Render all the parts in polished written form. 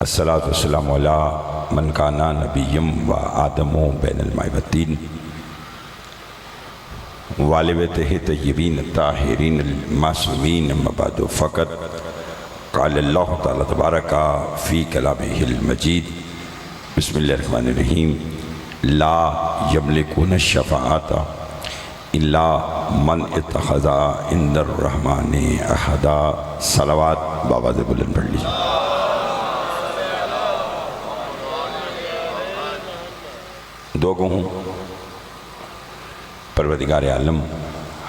الصلاۃ والسلام علی من کان نبیم و آدم بین الماء والطین وآل بیتہ طیبین الطاہرین المعصومین اما بعد فقط قال اللہ تعالی تبارک فی کلامہ المجید بسم اللہ الرحمن الرحیم لا یملکون الشفاعۃ الا من اتخذ عند الرحمن عہدا۔ صلوات بآواز بلند پڑھ لیجیے۔ دو گوں پروردگار عالم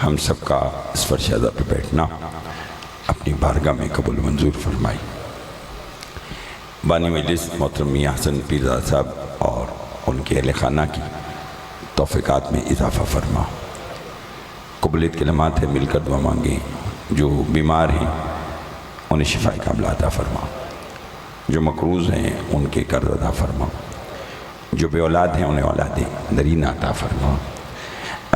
ہم سب کا اس فرشادہ پہ بیٹھنا اپنی بارگاہ میں قبول منظور فرمائی۔ بانی مجلس محترم میاں حسن پیرزادہ صاحب اور ان کے اہل خانہ کی توفیقات میں اضافہ فرما۔ قبولیت کلمات ہے، مل کر دعا مانگیں۔ جو بیمار ہیں انہیں شفاء کاملہ عطا فرما، جو مقروض ہیں ان کے قرض ادا فرما، جو بے اولاد ہیں انہیں اولاد نرینہ عطا فرما۔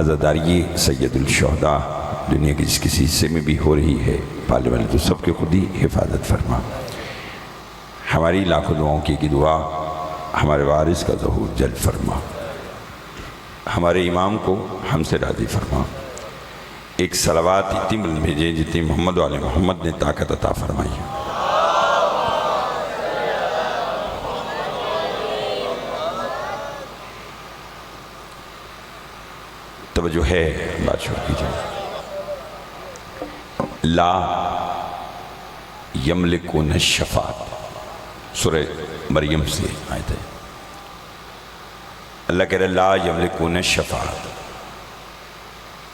عزاداری سید الشہداء دنیا کی جس کسی حصے میں بھی ہو رہی ہے، پالے والے تو سب کے خود ہی حفاظت فرما۔ ہماری لاکھوں دعاؤں کی دعا ہمارے وارث کا ظہور جلد فرما، ہمارے امام کو ہم سے راضی فرما۔ ایک صلوات اتنی بلند بھیجیں جتنی محمد وآل محمد نے طاقت عطا فرمائی۔ توجہ ہے، بات شروع کیجئے۔ لا یملکون الشفاعۃ، سورہ مریم سے آیت ہے۔ اللہ کہہ رہا ہے لا یملکون الشفاعۃ،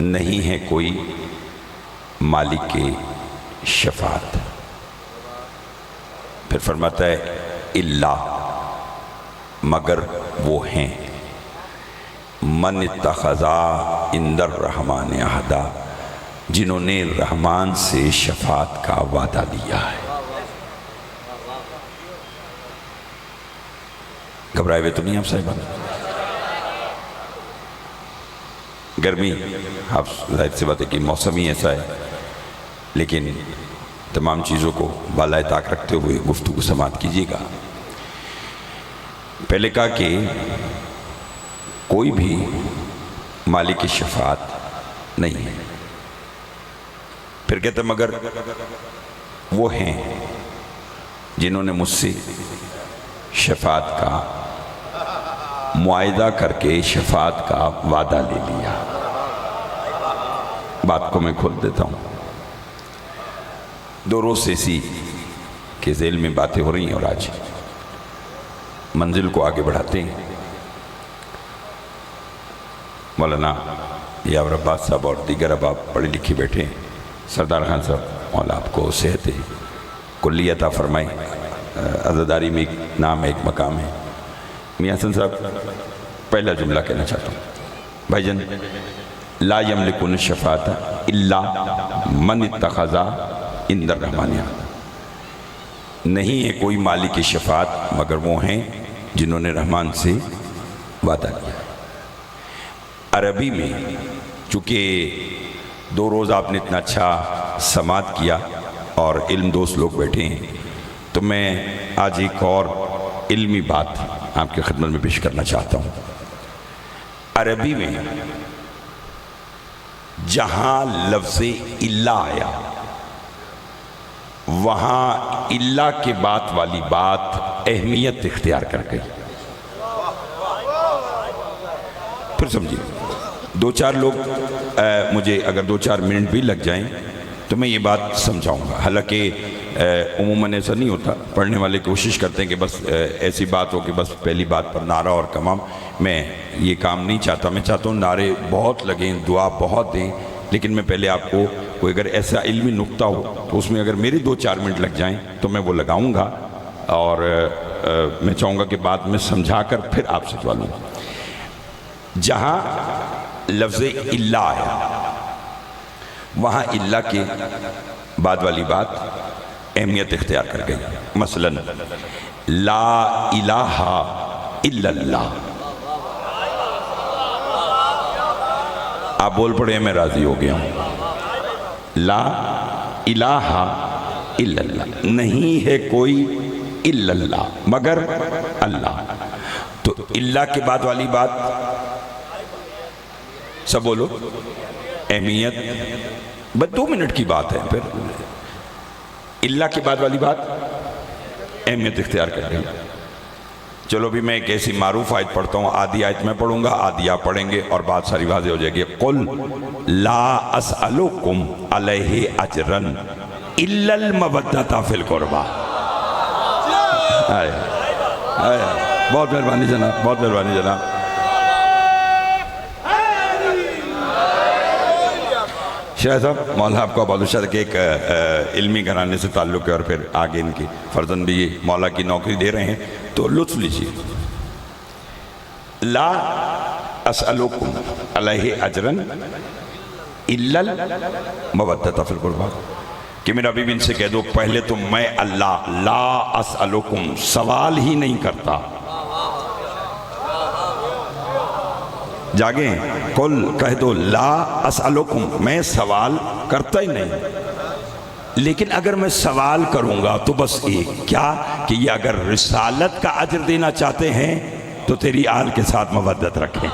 نہیں ہے کوئی مالک شفاعت۔ پھر فرماتا ہے الا، مگر وہ ہیں، من اتخذ عند الرحمن عہدا، جنہوں نے رحمان سے شفاعت کا وعدہ لیا ہے۔ گھبرائے ہوئے تو نہیں آپ صاحبان؟ گرمی آپ ظاہر سی بات ہے کہ موسم ہی ایسا ہے، لیکن تمام چیزوں کو بالائے طاق رکھتے ہوئے گفتگو سماعت کیجیے گا۔ پہلے کہا کہ کوئی بھی مالک شفاعت نہیں ہے، پھر کہتے مگر وہ ہیں جنہوں نے مجھ سے شفاعت کا معاہدہ کر کے شفاعت کا وعدہ لے لیا۔ بات کو میں کھول دیتا ہوں۔ دو روز سے اسی کے ذیل میں باتیں ہو رہی ہیں اور آج منزل کو آگے بڑھاتے ہیں۔ مولانا یاور عباس صاحب اور دیگر احباب پڑھے لکھے بیٹھے ہیں۔ سردار خان صاحب مولا آپ کو صحت کلی عطا فرمائے۔ عزاداری میں ایک نام ہے، ایک مقام ہے۔ میاں حسن صاحب پہلا جملہ کہنا چاہتا ہوں، بھائی جان، لا یملکون الشفاعۃ الا من اتخذ عند الرحمن عہدا، نہیں ہے کوئی مالک شفاعت مگر وہ ہیں جنہوں نے رحمان سے وعدہ کیا۔ عربی میں چونکہ دو روز آپ نے اتنا اچھا سماعت کیا اور علم دوست لوگ بیٹھے ہیں، تو میں آج ایک اور علمی بات آپ کی خدمت میں پیش کرنا چاہتا ہوں۔ عربی میں جہاں لفظ الا آیا، وہاں الا کے بعد والی بات اہمیت اختیار کر گئی۔ پھر سمجھیے، دو چار لوگ مجھے اگر دو چار منٹ بھی لگ جائیں تو میں یہ بات سمجھاؤں گا۔ حالانکہ عموماً ایسا نہیں ہوتا، پڑھنے والے کوشش کرتے ہیں کہ بس ایسی بات ہو کہ بس پہلی بات پر نعرہ اور کمام۔ میں یہ کام نہیں چاہتا، میں چاہتا ہوں نعرے بہت لگیں، دعا بہت دیں، لیکن میں پہلے آپ کو کوئی اگر ایسا علمی نقطہ ہو تو اس میں اگر میرے دو چار منٹ لگ جائیں تو میں وہ لگاؤں گا، اور میں چاہوں گا کہ بات میں سمجھا کر پھر آپ سے سوال لوں۔ جہاں لفظ الا آیا، وہاں الا کے بعد والی بات اہمیت اختیار کر گئی۔ مثلا لا الہ الا اللہ، آپ بول پڑے میں راضی ہو گیا ہوں۔ لا الہ الا اللہ، نہیں ہے کوئی الا اللہ، مگر اللہ. تو اللہ کے بعد والی بات سب بولو، اہمیت، بس 2 منٹ کی بات ہے. پھر اللہ کے بعد والی بات اہمیت اختیار کر رہی. چلو بھی میں ایک ایسی معروف آیت پڑھتا ہوں، آدھی آیت میں پڑھوں گا، آدھی آپ پڑھیں گے اور بات ساری واضح ہو جائے گی. قل لا اسألکم علیہ اجرا الا المودۃ فی القربى. بہت مہربانی جناب، بہت مہربانی جناب. شاہ صاحب مولا آپ کو بہت شاید کہ ایک علمی گھرانے سے تعلق ہے اور پھر آگے ان کی فرزند بھی مولا کی نوکری دے رہے ہیں، تو لطف لیجیے. لا اسألکم علیہ اجرا الا المودۃ فی القربى، کہ میرا بھی ان سے کہہ دو پہلے تو میں اللہ لا اسألکم سوال ہی نہیں کرتا. جاگیں، قل کہہ دو لا اسألکم میں سوال کرتا ہی نہیں، لیکن اگر میں سوال کروں گا تو بس ایک کیا کہ یہ اگر رسالت کا اجر دینا چاہتے ہیں تو تیری آل کے ساتھ مودت رکھیں.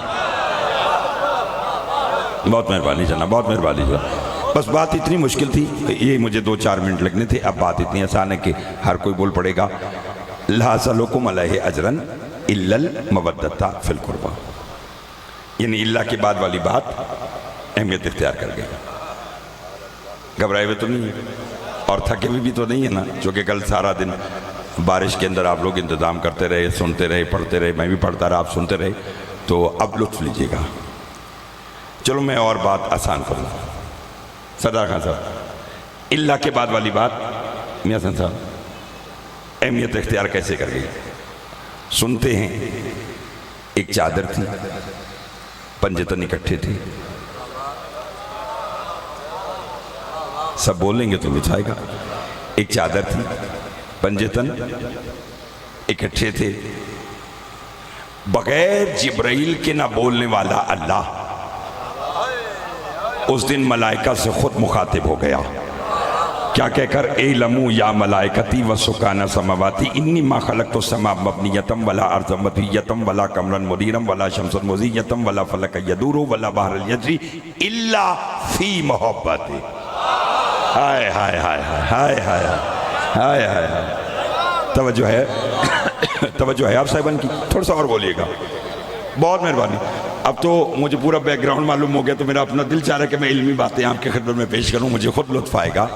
بہت مہربانی جناب، بہت مہربانی جناب. بس بات اتنی مشکل تھی، یہ مجھے 2-4 منٹ لگنے تھے، اب بات اتنی آسان ہے کہ ہر کوئی بول پڑے گا. لا اسألکم علیہ اجرا الا المودۃ فی القربى، یعنی اللہ کے بعد والی بات اہمیت اختیار کر گئی. گھبرائے ہوئے تو نہیں ہے اور تھکے ہوئے بھی تو نہیں ہے نا، جو کہ کل سارا دن بارش کے اندر آپ لوگ انتظام کرتے رہے، سنتے رہے، پڑھتے رہے، میں بھی پڑھتا رہا، آپ سنتے رہے. تو اب لطف لیجیے گا. چلو میں اور بات آسان کروں. سردار خان صاحب، اللہ کے بعد والی بات میاں حسن صاحب اہمیت اختیار کیسے کر گئی؟ سنتے ہیں ایک چادر تھی، پنجتن اکٹھے تھے. سب بولیں گے تو لطف آئے گا. ایک چادر تھی، پنجتن اکٹھے تھے. بغیر جبرائیل کے نہ بولنے والا اللہ اس دن ملائکہ سے خود مخاطب ہو گیا. کیا کہہ کر اعلموا یا ملائکتی و سکان سماواتی انی ما خلقت السماء مبنیتم ولا ارض مطویتم ولا قمرا منیرا ولا شمسا مضیئتم ولا فلک یدور ولا بحر یجری الا فی محبت. ہائے ہائے ہائے ہائے ہائے ہائے ہائے. توجہ ہے، توجہ ہے آپ صاحبان کی؟ تھوڑا سا اور بولیے گا، بہت مہربانی. اب تو مجھے پورا بیک گراؤنڈ معلوم ہو گیا، تو میرا اپنا دل چاہ رہا ہے کہ میں علمی باتیں آپ کے خدمت میں پیش کروں، مجھے خود لطف آئے گا.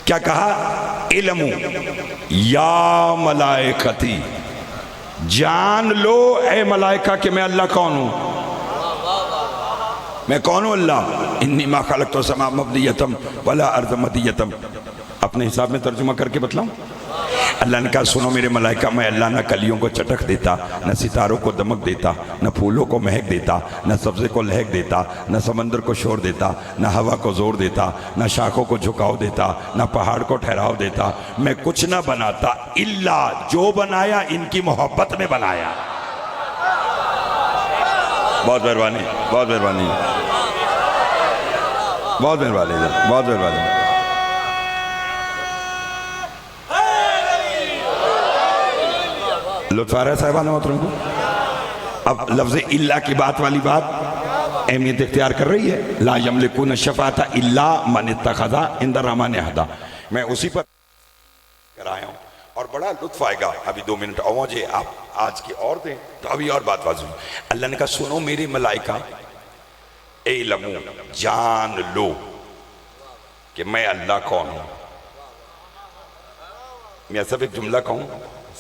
کیا کہا؟ علمو یا ملائکتی، جان لو اے ملائکہ کہ میں اللہ کون ہوں. میں کون ہوں؟ اللہ. انی ما خلقت السماء مبنیتم ولا ارض مطویتم. اپنے حساب میں ترجمہ کر کے بتلاؤں. اللہ نے کہا سنو میرے ملائکہ، میں اللہ نہ کلیوں کو چٹک دیتا، نہ ستاروں کو دمک دیتا، نہ پھولوں کو مہک دیتا، نہ سبزے کو لہک دیتا، نہ سمندر کو شور دیتا، نہ ہوا کو زور دیتا، نہ شاخوں کو جھکاؤ دیتا، نہ پہاڑ کو ٹھہراؤ دیتا. میں کچھ نہ بناتا الا جو بنایا ان کی محبت میں بنایا. بہت مہربانی، بہت مہربانی، بہت مہربانی، بہت مہربانی. لطف آ رہا ہے صاحبان محترم کو؟ اب لفظ اللہ کی بات والی بات اہمیت اختیار کر رہی ہے. لا یملکون الشفاعۃ الا من اتخذ عند الرحمن عہدا. میں اسی پر کرایا ہوں اور بڑا لطف آئے گا. ابھی 2 منٹ اور مجھے آپ آج کی اور دیں تو ابھی اور بات واضح. اللہ نے کہا سنو میرے ملائکہ، اعلمو جان لو کہ میں اللہ کون ہوں. میں سب ایک جملہ کہوں،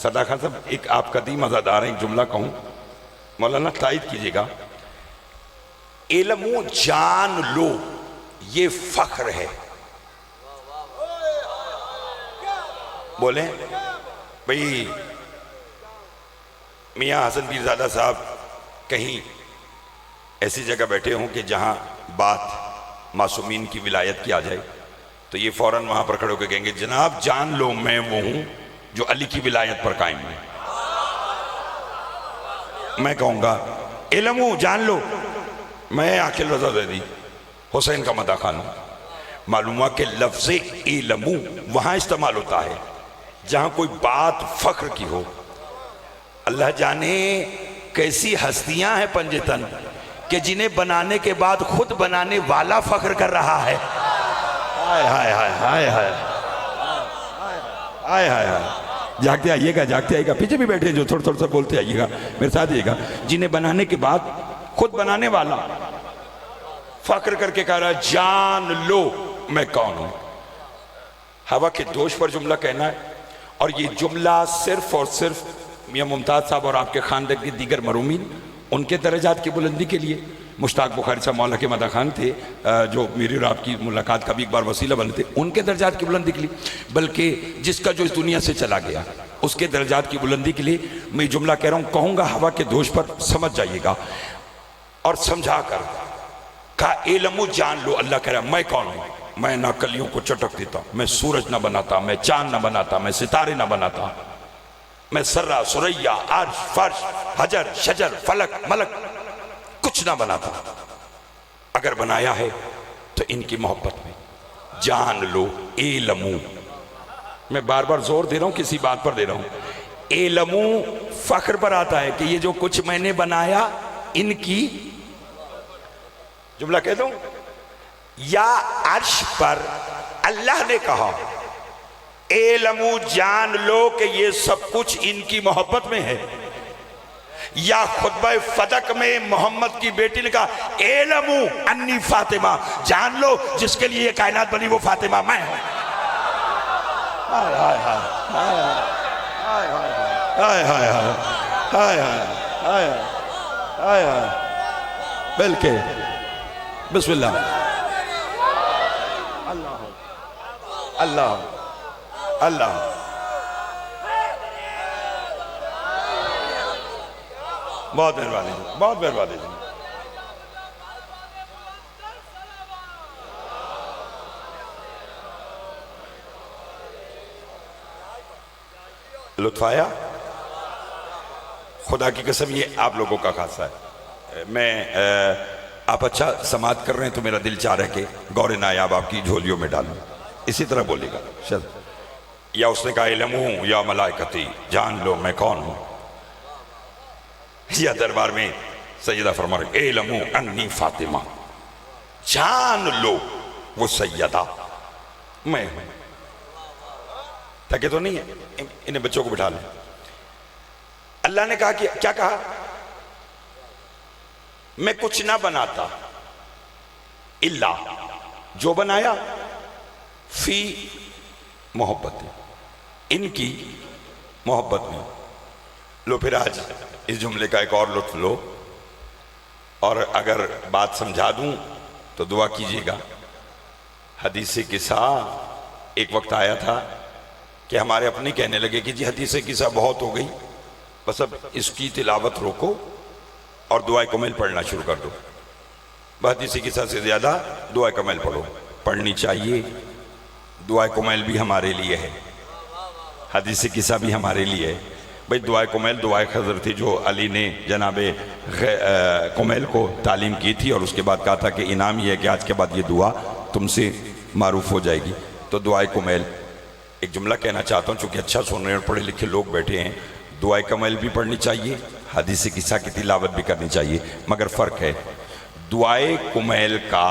سردار خان صاحب ایک آپ قدیم عزادار ہیں، ایک جملہ کہوں، مولانا تائید کیجئے گا. علمو جان لو، یہ فخر ہے. بولیں بھئی میاں حسن پیرزادہ صاحب کہیں ایسی جگہ بیٹھے ہوں کہ جہاں بات معصومین کی ولایت کی آ جائے تو یہ فوراً وہاں پر کھڑے ہو کے کہیں گے جناب جان لو میں وہ ہوں جو علی کی ولایت پر قائم ہے. میں کہوں گا علمو جان لو میں عاقل رضا زیدی حسین کا مداح خان ہوں. معلوم ہوا کہ لفظ علمو وہاں استعمال ہوتا ہے جہاں کوئی بات فخر کی ہو، اللہ جانے کیسی ہستیاں ہیں پنجتن کہ جنہیں بنانے کے بعد خود بنانے والا فخر کر رہا ہے۔ ہائے ہائے ہائے ہائے ہائے ہائے ہائے ہائے، جاگتے آئیے گا، جاگتے آئیے گا، پیچھے بھی بیٹھے جو تھوڑا تھوڑا سا بولتے آئیے گا، میرے ساتھ آئیے گا۔ جنہیں بنانے کے بعد خود بنانے والا فخر کر کے کہہ رہا ہے جان لو میں کون ہوں۔ ہوا کے دوش پر جملہ کہنا ہے، اور یہ جملہ صرف اور صرف میاں ممتاز صاحب اور آپ کے خاندان کے دیگر مرحومین ان کے درجات کی بلندی کے لیے۔ مشتاق بخاری صاحب مولا کے مدح خان تھے جو میری اور آپ کی ملاقات کا بھی ایک بار وسیلہ بنے تھے، ان کے درجات کی بلندی کے لیے، بلکہ جس کا جو اس دنیا سے چلا گیا اس کے درجات کی بلندی کے لیے میں جملہ کہہ رہا ہوں، کہوں گا ہوا کے دوش پر، سمجھ جائیے گا اور سمجھا کر کہا علم جان لو۔ اللہ کہہ رہا ہے میں کون ہوں؟ میں نہ کلیوں کو چٹک دیتا، میں سورج نہ بناتا، میں چاند نہ بناتا، میں ستارے نہ بناتا، میں سرہ سریہ عرش فرش حجر شجر فلک ملک کچھ نہ بناتا، اگر بنایا ہے تو ان کی محبت میں جان لو علمو۔ میں بار بار زور دے رہا ہوں، کسی بات پر دے رہا ہوں، علمو فخر پر آتا ہے کہ یہ جو کچھ میں نے بنایا ان کی، جملہ کہہ دوں، یا عرش پر اللہ نے کہا علمو جان لو کہ یہ سب کچھ ان کی محبت میں ہے، یا خطبہ فدق میں محمد کی بیٹی نے کہا علمو انی فاطمہ، جان لو جس کے لیے یہ کائنات بنی وہ فاطمہ میں ہوں۔ ہائے ہائے ہائے ہائے ہائے ہائے ہائے ہائے ہائے ہائے، بلکہ بسم اللہ اللہ اللہ اللہ، بہت مہربانی، بہت مہربانی۔ لطف آیا؟ خدا کی قسم یہ آپ لوگوں کا خاصہ ہے۔ میں آپ اچھا سماعت کر رہے ہیں تو میرا دل چاہ رہا ہے کہ گور نایاب آپ کی جھولیوں میں ڈالوں، اسی طرح بولے گا۔ یا اس نے کہا علم ہوں یا ملائکتی، جان لو میں کون ہوں، یا دربار میں سیدہ فرما رہے علم انی فاطمہ، جان لو وہ سیدہ میں ہوں۔ تھکے تو نہیں ہے؟ انہیں بچوں کو بٹھا لیں۔ اللہ نے کہا کہ کیا کہا؟ میں کچھ نہ بناتا الا جو بنایا فی محبت، ان کی محبت میں۔ لو پھر آج اس جملے کا ایک اور لطف لو، اور اگر بات سمجھا دوں تو دعا کیجیے گا۔ حدیث قصہ ایک وقت آیا تھا کہ ہمارے اپنے کہنے لگے کہ جی حدیث قصہ بہت ہو گئی، بس اب اس کی تلاوت روکو اور دعائے کمیل پڑھنا شروع کر دو۔ حدیث قصہ سے زیادہ دعائے کمیل پڑھو، پڑھنی چاہیے۔ دعائے کمیل بھی ہمارے لیے ہے، حدیث قصہ بھی ہمارے لیے ہے۔ بھئی دعائے کمیل دعائے خضر تھی جو علی نے جناب کمیل کو تعلیم کی تھی، اور اس کے بعد کہا تھا کہ انعام یہ ہے کہ آج کے بعد یہ دعا تم سے معروف ہو جائے گی۔ تو دعائے کمیل ایک جملہ کہنا چاہتا ہوں، چونکہ اچھا سن رہے ہیں اور پڑھے لکھے لوگ بیٹھے ہیں، دعائے کمیل بھی پڑھنی چاہیے، حدیث قصہ کی تلاوت بھی کرنی چاہیے، مگر فرق ہے، دعائے کمیل کا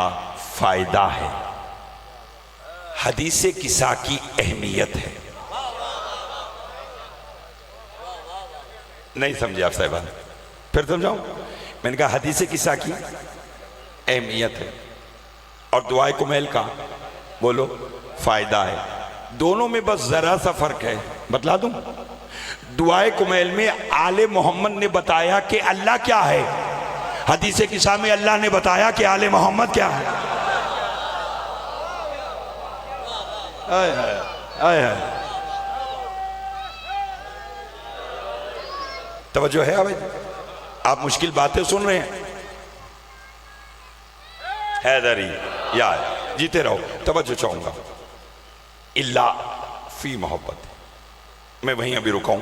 فائدہ ہے، حدیث قصہ کی اہمیت ہے۔ نہیں سمجھے آپ صاحبان؟ پھر سمجھاؤں؟ میں نے کہا حدیث قصہ کی اہمیت ہے اور دعائے کمیل کا بولو فائدہ ہے، دونوں میں بس ذرا سا فرق ہے، بتلا دوں؟ دعائے کمیل میں آل محمد نے بتایا کہ اللہ کیا ہے، حدیث قصہ میں اللہ نے بتایا کہ آل محمد کیا ہے۔ آئے آئے آئے آئے، توجہ ہے آبائی؟ آپ مشکل باتیں سن رہے ہیں؟ حیدری یاد جیتے رہو، توجہ چاہوں گا۔ اللہ فی محبت، میں وہیں ابھی رکاؤں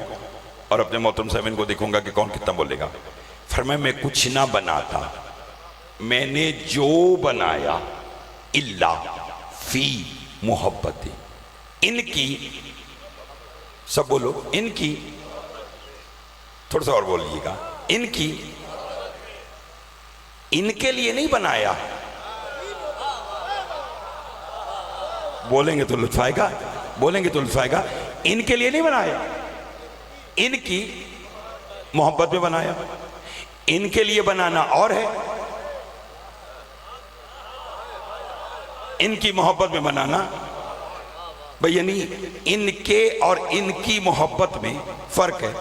اور اپنے محترم صاحبین کو دیکھوں گا کہ کون کتنا بولے گا۔ فرمایا میں کچھ نہ بناتا، میں نے جو بنایا اللہ فی محبت، ان کی سب بولو، ان کی، تھوڑا سا اور بولیے گا، ان کی، ان کے لیے نہیں بنایا، بولیں گے تو لطف آئے گا، بولیں گے تو لطف آئے گا، ان کے لیے نہیں بنایا، ان کی محبت میں بنایا۔ ان کے لیے بنانا اور ہے، ان کی محبت میں بنانا بھئی، یعنی ان کے اور ان کی محبت میں فرق ہے۔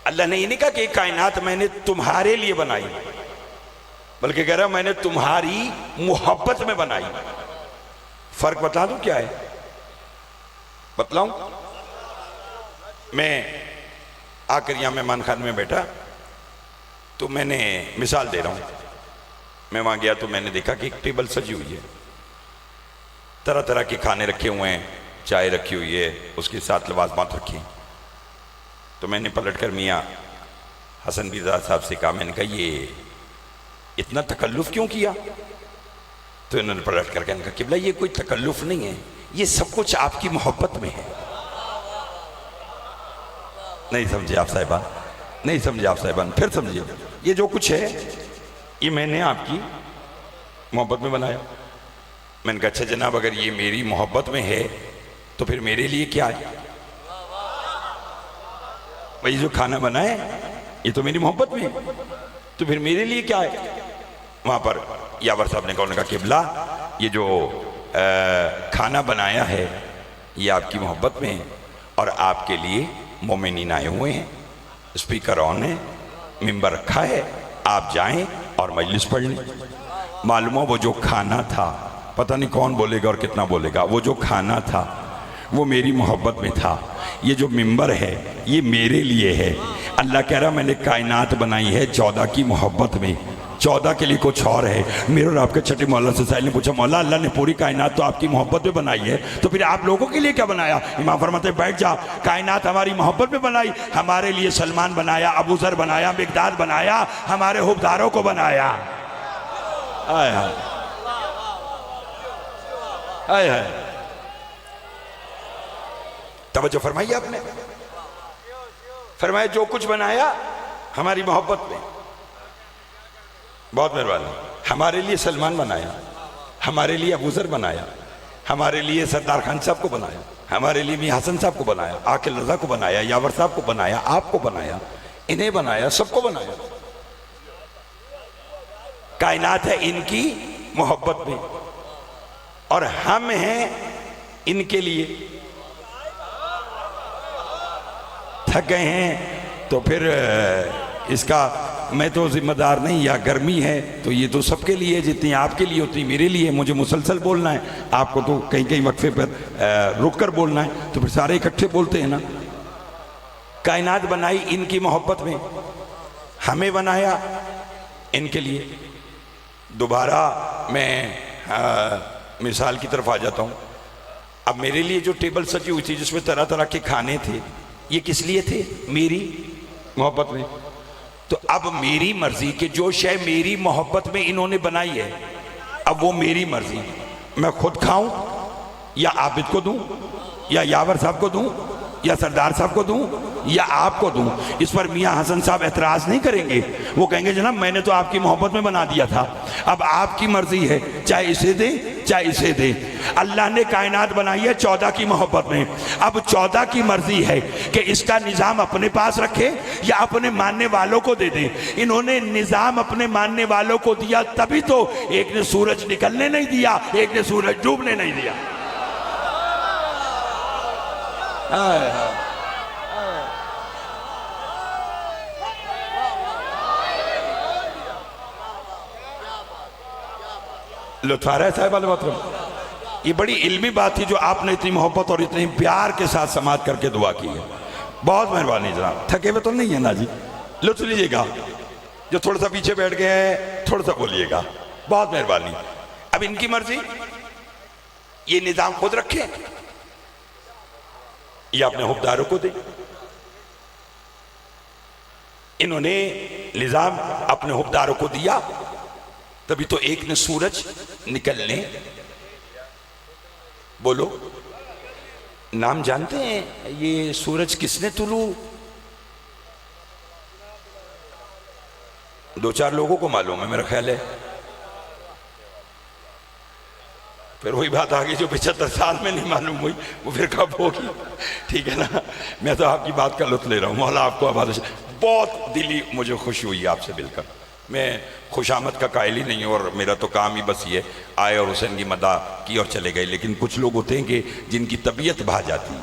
اللہ نے یہ نہیں کہا کہ کائنات میں نے تمہارے لیے بنائی، بلکہ کہہ رہا میں نے تمہاری محبت میں بنائی۔ فرق بتا دوں کیا ہے؟ بتلاؤں؟ میں آ کر یہاں مہمان خانے میں بیٹھا تو میں نے مثال دے رہا ہوں، میں وہاں گیا تو میں نے دیکھا کہ ایک ٹیبل سجی ہوئی ہے، طرح طرح کے کھانے رکھے ہوئے ہیں، چائے رکھی ہوئی ہے، اس کے ساتھ لوازمات رکھی ہیں۔ تو میں نے پلٹ کر میاں حسن بیزاد صاحب سے کہا، میں نے کہا یہ اتنا تکلف کیوں کیا؟ تو انہوں نے پلٹ کر کہا قبلہ یہ کوئی تکلف نہیں ہے، یہ سب کچھ آپ کی محبت میں ہے۔ نہیں سمجھے آپ صاحبان، نہیں سمجھے آپ صاحبان، پھر سمجھے، یہ جو کچھ ہے یہ میں نے آپ کی محبت میں بنایا۔ میں نے کہا اچھا جناب اگر یہ میری محبت میں ہے تو پھر میرے لیے کیا ہے؟ بھئی جو کھانا بنائے یہ تو میری محبت میں ہے، تو پھر میرے لیے کیا ہے؟ وہاں پر یاور صاحب نے کہا قبلہ یہ جو کھانا بنایا ہے یہ آپ کی محبت میں ہے، اور آپ کے لیے مومنین آئے ہوئے ہیں، اسپیکر آن ہے، ممبر رکھا ہے، آپ جائیں اور مجلس پڑھ لیں۔ معلوم ہو وہ جو کھانا تھا، پتہ نہیں کون بولے گا اور کتنا بولے گا، وہ جو کھانا تھا وہ میری محبت میں تھا۔ یہ جو ممبر ہے یہ میرے لیے ہے۔ اللہ کہہ رہا میں نے کائنات بنائی ہے 14 کی محبت میں، 14 کے لیے کچھ اور ہے۔ میرے اور آپ کے چھٹے مولا سے سائل نے پوچھا مولا اللہ نے پوری کائنات تو آپ کی محبت میں بنائی ہے، تو پھر آپ لوگوں کے لیے کیا بنایا؟ امام فرماتے بیٹھ جا، کائنات ہماری محبت میں بنائی، ہمارے لیے سلمان بنایا، ابو ذر بنایا، مقداد بنایا، ہمارے حبداروں کو بنایا۔ آئے ہائے آئے ہائے، توجہ فرمائیے آپ نے، فرمایا جو کچھ بنایا ہماری محبت میں، بہت مہربانی، ہمارے لیے سلمان بنایا، ہمارے لیے ابو ذر بنایا، ہمارے لیے سردار خان صاحب کو بنایا، ہمارے لیے میاں حسن صاحب کو بنایا، عاقل رضا کو بنایا، یاور صاحب کو بنایا، آپ کو بنایا، انہیں بنایا، سب کو بنایا۔ کائنات ہے ان کی محبت میں اور ہم ہیں ان کے لیے۔ تھک گئے ہیں تو پھر اس کا میں تو ذمہ دار نہیں، یا گرمی ہے تو یہ تو سب کے لیے، جتنی آپ کے لیے اتنی میرے لیے، مجھے مسلسل بولنا ہے، آپ کو تو کہیں کہیں وقفے پر رک کر بولنا ہے، تو پھر سارے اکٹھے بولتے ہیں نا۔ کائنات بنائی ان کی محبت میں، ہمیں بنایا ان کے لیے۔ دوبارہ میں مثال کی طرف آ جاتا ہوں۔ اب میرے لیے جو ٹیبل سجی ہوئی تھی جس میں طرح طرح کے کھانے تھے، یہ کس لیے تھے؟ میری محبت میں۔ تو اب میری مرضی کہ جو شے میری محبت میں انہوں نے بنائی ہے، اب وہ میری مرضی، میں خود کھاؤں یا عابد کو دوں یا یاور صاحب کو دوں یا سردار صاحب کو دوں یا آپ کو دوں، اس پر میاں حسن صاحب اعتراض نہیں کریں گے۔ وہ کہیں گے جناب میں نے تو آپ کی محبت میں بنا دیا تھا، اب آپ کی مرضی ہے، چاہے اسے دیں چاہے اسے دیں۔ اللہ نے کائنات بنائی ہے 14 کی محبت میں، اب 14 کی مرضی ہے کہ اس کا نظام اپنے پاس رکھے یا اپنے ماننے والوں کو دے دیں۔ انہوں نے نظام اپنے ماننے والوں کو دیا، تبھی تو ایک نے سورج نکلنے نہیں دیا، ایک نے سورج ڈوبنے نہیں دیا۔ لطف آ رہا ہے صاحب علیہ وسلم؟ یہ بڑی علمی بات تھی جو آپ نے اتنی محبت اور اتنی پیار کے ساتھ سماعت کر کے دعا کی ہے۔ بہت مہربانی جناب، تھکے ہوئے تو نہیں ہے نا جی؟ لطف لیجئے گا، جو تھوڑا سا پیچھے بیٹھ گئے ہیں تھوڑا سا بولیے گا، بہت مہربانی۔ اب ان کی مرضی، یہ نظام خود رکھیں یا اپنے حکمداروں کو دیں۔ انہوں نے نظام اپنے حکمداروں کو دیا، تبھی تو ایک نے سورج نکلنے، بولو نام جانتے ہیں یہ سورج کس نے طلوع؟ دو چار لوگوں کو معلوم ہے میرا خیال ہے. پھر وہی بات آگئی جو 75 سال میں نہیں معلوم ہوئی وہ پھر کب ہوگی. ٹھیک ہے نا, میں تو آپ کی بات کا لطف لے رہا ہوں. مولا آپ کو آباد. بہت دلی مجھے خوشی ہوئی آپ سے مل کر. میں خوش آمد کا قائل ہی نہیں ہوں اور میرا تو کام ہی بس یہ آئے اور حسین کی مداح کی اور چلے گئے. لیکن کچھ لوگ ہوتے ہیں کہ جن کی طبیعت بھا جاتی ہے,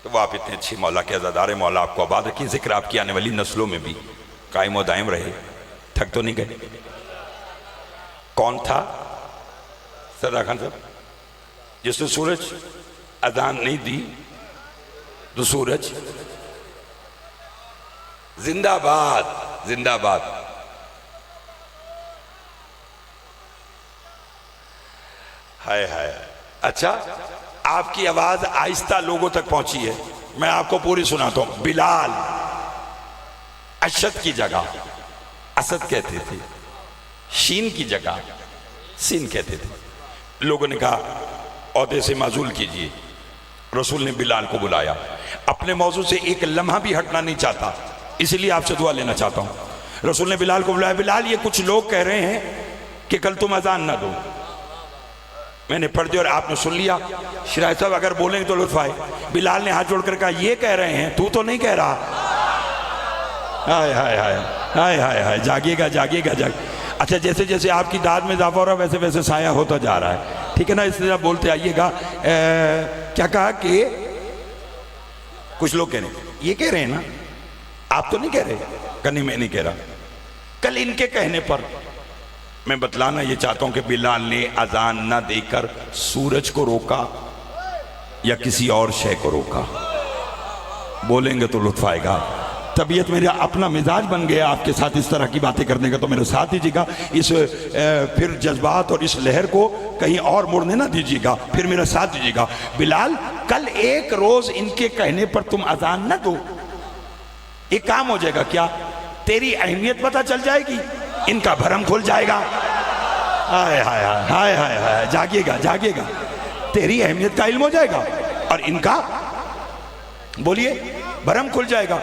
تو وہ آپ اتنے اچھی مولا کے عزادار ہیں. مولا آپ کو آباد رکھیں, ذکر آپ کی آنے والی نسلوں میں بھی قائم و دائم رہے. تھک تو نہیں گئے؟ کون تھا سردار خان صاحب جس نے سورج اذان نہیں دی تو سورج زندہ باد زندہ باد. ہائے ہائے. اچھا, آپ کی آواز آہستہ لوگوں تک پہنچی ہے, میں آپ کو پوری سناتا ہوں. بلال اشد کی جگہ اسد کہتے تھے, شین کی جگہ سین کہتے تھے. لوگوں نے کہا عہدے سے معزول کیجئے. رسول نے بلال کو بلایا. اپنے موضوع سے ایک لمحہ بھی ہٹنا نہیں چاہتا, اس لیے آپ سے دعا لینا چاہتا ہوں. رسول نے بلال کو بلایا. بلال یہ کچھ لوگ کہہ رہے ہیں کہ کل تم اذان نہ دو. میں نے پڑھ دیا اور آپ نے سن لیا. شراحت صاحب اگر بولیں گے تو لطف آئے. بلال نے ہاتھ جوڑ کر کہا یہ کہہ رہے ہیں, تو نہیں کہہ رہا. ہائے ہائے ہائے ہائے ہائے ہائے. جاگیے گا جاگیے گا جاگیے. اچھا, جیسے جیسے آپ کی داد میں اضافہ ہو رہا ہے ویسے ویسے سایہ ہوتا جا رہا ہے. ٹھیک ہے نا, اس طرح بولتے آئیے گا. کیا کہا کہ کچھ لوگ کہہ رہے ہیں, یہ کہہ رہے ہیں نا, آپ تو نہیں کہہ رہے. کہ نہیں میں نہیں کہہ رہا. کل ان کے کہنے پر میں بتلانا یہ چاہتا ہوں کہ بلال نے اذان نہ دے کر سورج کو روکا یا کسی اور شے کو روکا. بولیں گے تو لطف آئے گا. طبیعت میرا اپنا مزاج بن گیا آپ کے ساتھ اس طرح کی باتیں کرنے کا, تو میرے ساتھ دیجیے گا. اس پھر جذبات اور اس لہر کو کہیں اور مڑنے نہ دیجیے گا, پھر میرا ساتھ دیجیے گا. بلال کل ایک روز ان کے کہنے پر تم اذان نہ دو, ایک کام ہو جائے گا. کیا؟ تیری اہمیت پتہ چل جائے گی, ان کا بھرم کھل جائے گا. ہائے ہائے ہائے ہائے ہائے. جاگیے گا جاگیے گا. تیری اہمیت کا علم ہو جائے گا اور ان کا بولیے بھرم کھل جائے گا.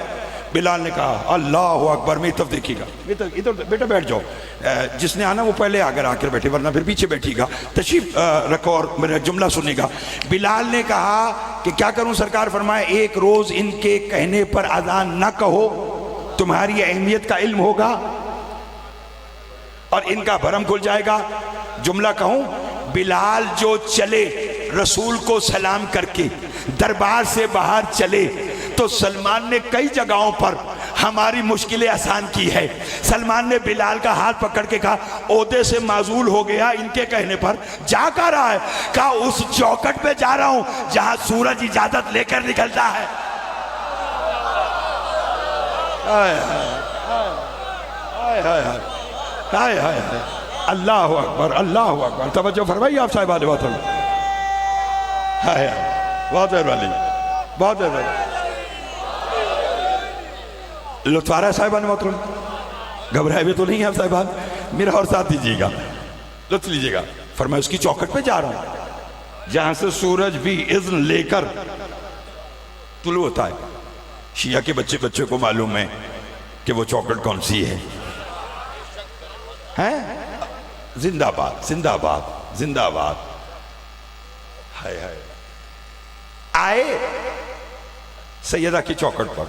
بلال نے کہا اللہ اکبر. میں طرف دیکھیے گا, ادھر بیٹا بیٹھ جاؤ. جس نے آنا وہ پہلے آگر آ کر بیٹھے, ورنہ پھر پیچھے بیٹھیے گا. تشریف رکھو اور میرا جملہ سنیے گا. بلال نے کہا کہ کیا کروں سرکار؟ فرمائے ایک روز ان کے کہنے پر اذان نہ کہو, تمہاری اہمیت کا علم ہوگا اور ان کا بھرم کھل جائے گا. جملہ کہوں, بلال جو چلے رسول کو سلام کر کے دربار سے باہر چلے تو سلمان نے کئی جگہوں پر ہماری مشکلیں آسان کی ہے. سلمان نے بلال کا ہاتھ پکڑ کے کہا عہدے سے معزول ہو گیا, ان کے کہنے پر جا کہاں رہا ہے؟ کہا اس چوکٹ پہ جا رہا ہوں جہاں سورج اجازت لے کر نکلتا ہے. اللہ اکبر اللہ اکبر. توجہ فرمائیے آپ صاحب آنے بات بہت مہربانی بہت مہربانی. لطف آ رہا ہے صاحبان محترم؟ گھبرائے ہوئے تو نہیں ہیں آپ صاحبان؟ میرا اور ساتھ دیجیے گا, لطف لیجیے گا. فرمایا اس کی چوکٹ پہ جا رہا ہوں جہاں سے سورج بھی اذن لے کر طلوع ہوتا ہے. شیعہ کے بچے کو معلوم ہے کہ وہ چوکٹ کون سی ہے. زندہ باد زندہ باد زندہ باد. ہائے ہائے. آئے سیدہ کی چوکٹ پر.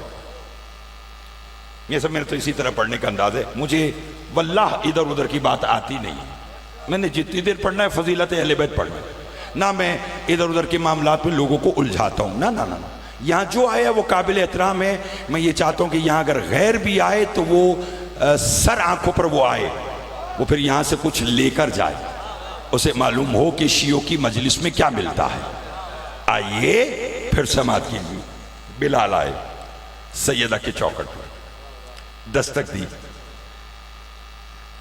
یہ سب میرے تو اسی طرح پڑھنے کا انداز ہے. مجھے واللہ ادھر ادھر کی بات آتی نہیں ہے. میں نے جتنی دیر پڑھنا ہے فضیلت اہل بیت پڑھنا ہے, نہ میں ادھر ادھر کے معاملات میں لوگوں کو الجھاتا ہوں. نہ یہاں جو آیا وہ قابل احترام ہے. میں یہ چاہتا ہوں کہ یہاں اگر غیر بھی آئے تو وہ سر آنکھوں پر وہ آئے, وہ پھر یہاں سے کچھ لے کر جائے, اسے معلوم ہو کہ شیعوں کی مجلس میں کیا ملتا ہے. آئیے پھر سماعت کیجیے. بلال آئے سیدہ کے چوکٹ پر, دستک دی.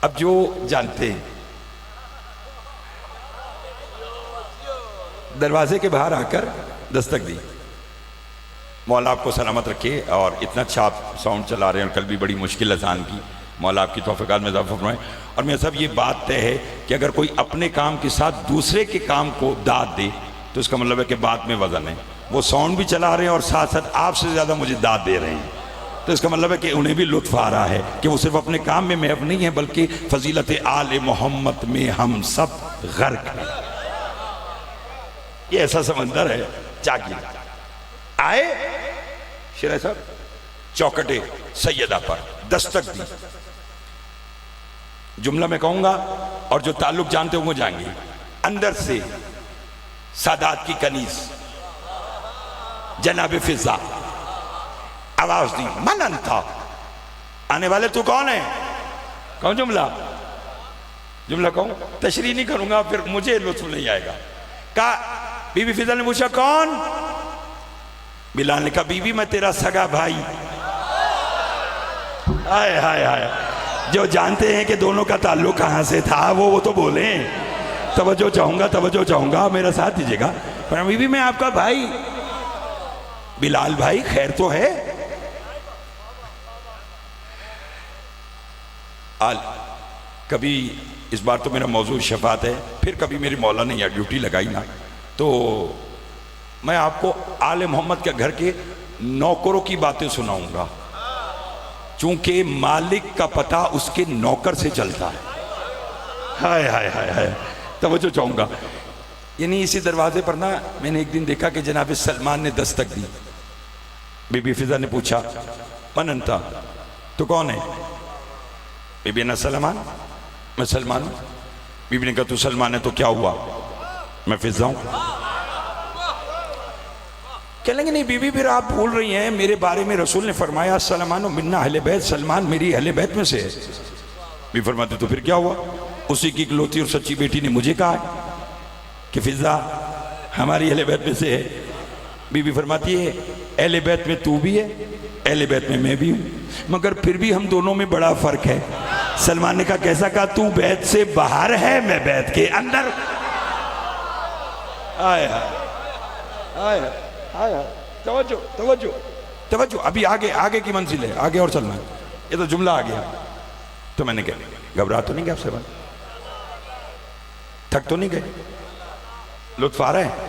اب جو جانتے ہیں دروازے کے باہر آ کر دستک دی. مولا آپ کو سلامت رکھے, اور اتنا اچھا آپ ساؤنڈ چلا رہے ہیں, اور کل بھی بڑی مشکل اذان کی. مولا آپ کی توفیقات میں اضافہ فرمائے. اور میرے صاحب یہ بات طے ہے کہ اگر کوئی اپنے کام کے ساتھ دوسرے کے کام کو داد دے تو اس کا مطلب ہے کہ بات میں وزن ہے. وہ ساؤنڈ بھی چلا رہے ہیں اور ساتھ ساتھ آپ سے زیادہ مجھے داد دے رہے ہیں، تو اس کا مطلب ہے کہ انہیں بھی لطف آ رہا ہے کہ وہ صرف اپنے کام میں محو نہیں ہے بلکہ فضیلت آل محمد میں ہم سب غرق ہیں۔ یہ ایسا سمندر ہے چاکی آئے شیرہ صاحب چوکٹے سیدہ پر دستک دی، جملہ میں کہوں گا اور جو تعلق جانتے ہوں وہ جائیں گے، اندر سے سادات کی کنیز جناب فضا آواز دی، من انتا، آنے والے تو کون ہے؟ کہوں جملہ کہوں، تشریح نہیں کروں گا پھر مجھے لطف نہیں آئے گا۔ کہا بی بی فضا نے پوچھا کون؟ بلال نے کہا بی بی میں تیرا سگا بھائی۔ آئے ہائے ہائے، جو جانتے ہیں کہ دونوں کا تعلق کہاں سے تھا وہ تو بولیں، توجہ چاہوں گا، میرا ساتھ دیجئے گا۔ فرمایا بی بی میں آپ کا بھائی۔ بلال بھائی خیر تو ہے؟ کبھی اس بار تو میرا موضوع شفاعت ہے، پھر کبھی میری مولا نے یا ڈیوٹی لگائی نا تو میں آپ کو آل محمد کے گھر کے نوکروں کی باتیں سناؤں گا، چونکہ مالک کا پتہ اس کے نوکر سے چلتا ہے۔ ہائے ہائے ہائے ہائے، توجہ چاہوں گا۔ یعنی اسی دروازے پر نا میں نے ایک دن دیکھا کہ جناب سلمان نے دستک دی، بی بی فضا نے پوچھا من انتا، تو کون ہے؟ بی بی نے سلمان، میں سلمان ہوں۔ بی بی نے کہا تو سلمان ہے تو کیا ہوا؟ میں فضا ہوں۔ کہہ لیں گے نہیں بی بی پھر آپ بھول رہی ہیں، میرے بارے میں رسول نے فرمایا سلمان منا اہل بیت، سلمان میری اہل بیت میں سے ہے۔ بی فرماتے تو پھر کیا ہوا؟ اسی کی اکلوتی اور سچی بیٹی نے مجھے کہا ہے کہ فضا ہماری اہل بیت میں سے ہے۔ بی بی فرماتی ہے اہل بیت میں تو بھی ہے، اہل بیت میں بھی ہوں، مگر پھر بھی ہم دونوں میں بڑا فرق ہے۔ سلمان نے کہا کیسا؟ کہا تو بیت سے باہر ہے، میں بیت کے اندر۔ آیا توجہ، ابھی آگے کی منزل ہے، آگے اور چلنا ہے۔ یہ تو جملہ آ گیا تو میں نے کہا گھبرا تو نہیں گیا آپ سے بات، تھک تو نہیں گئے، لطف آ رہا ہے،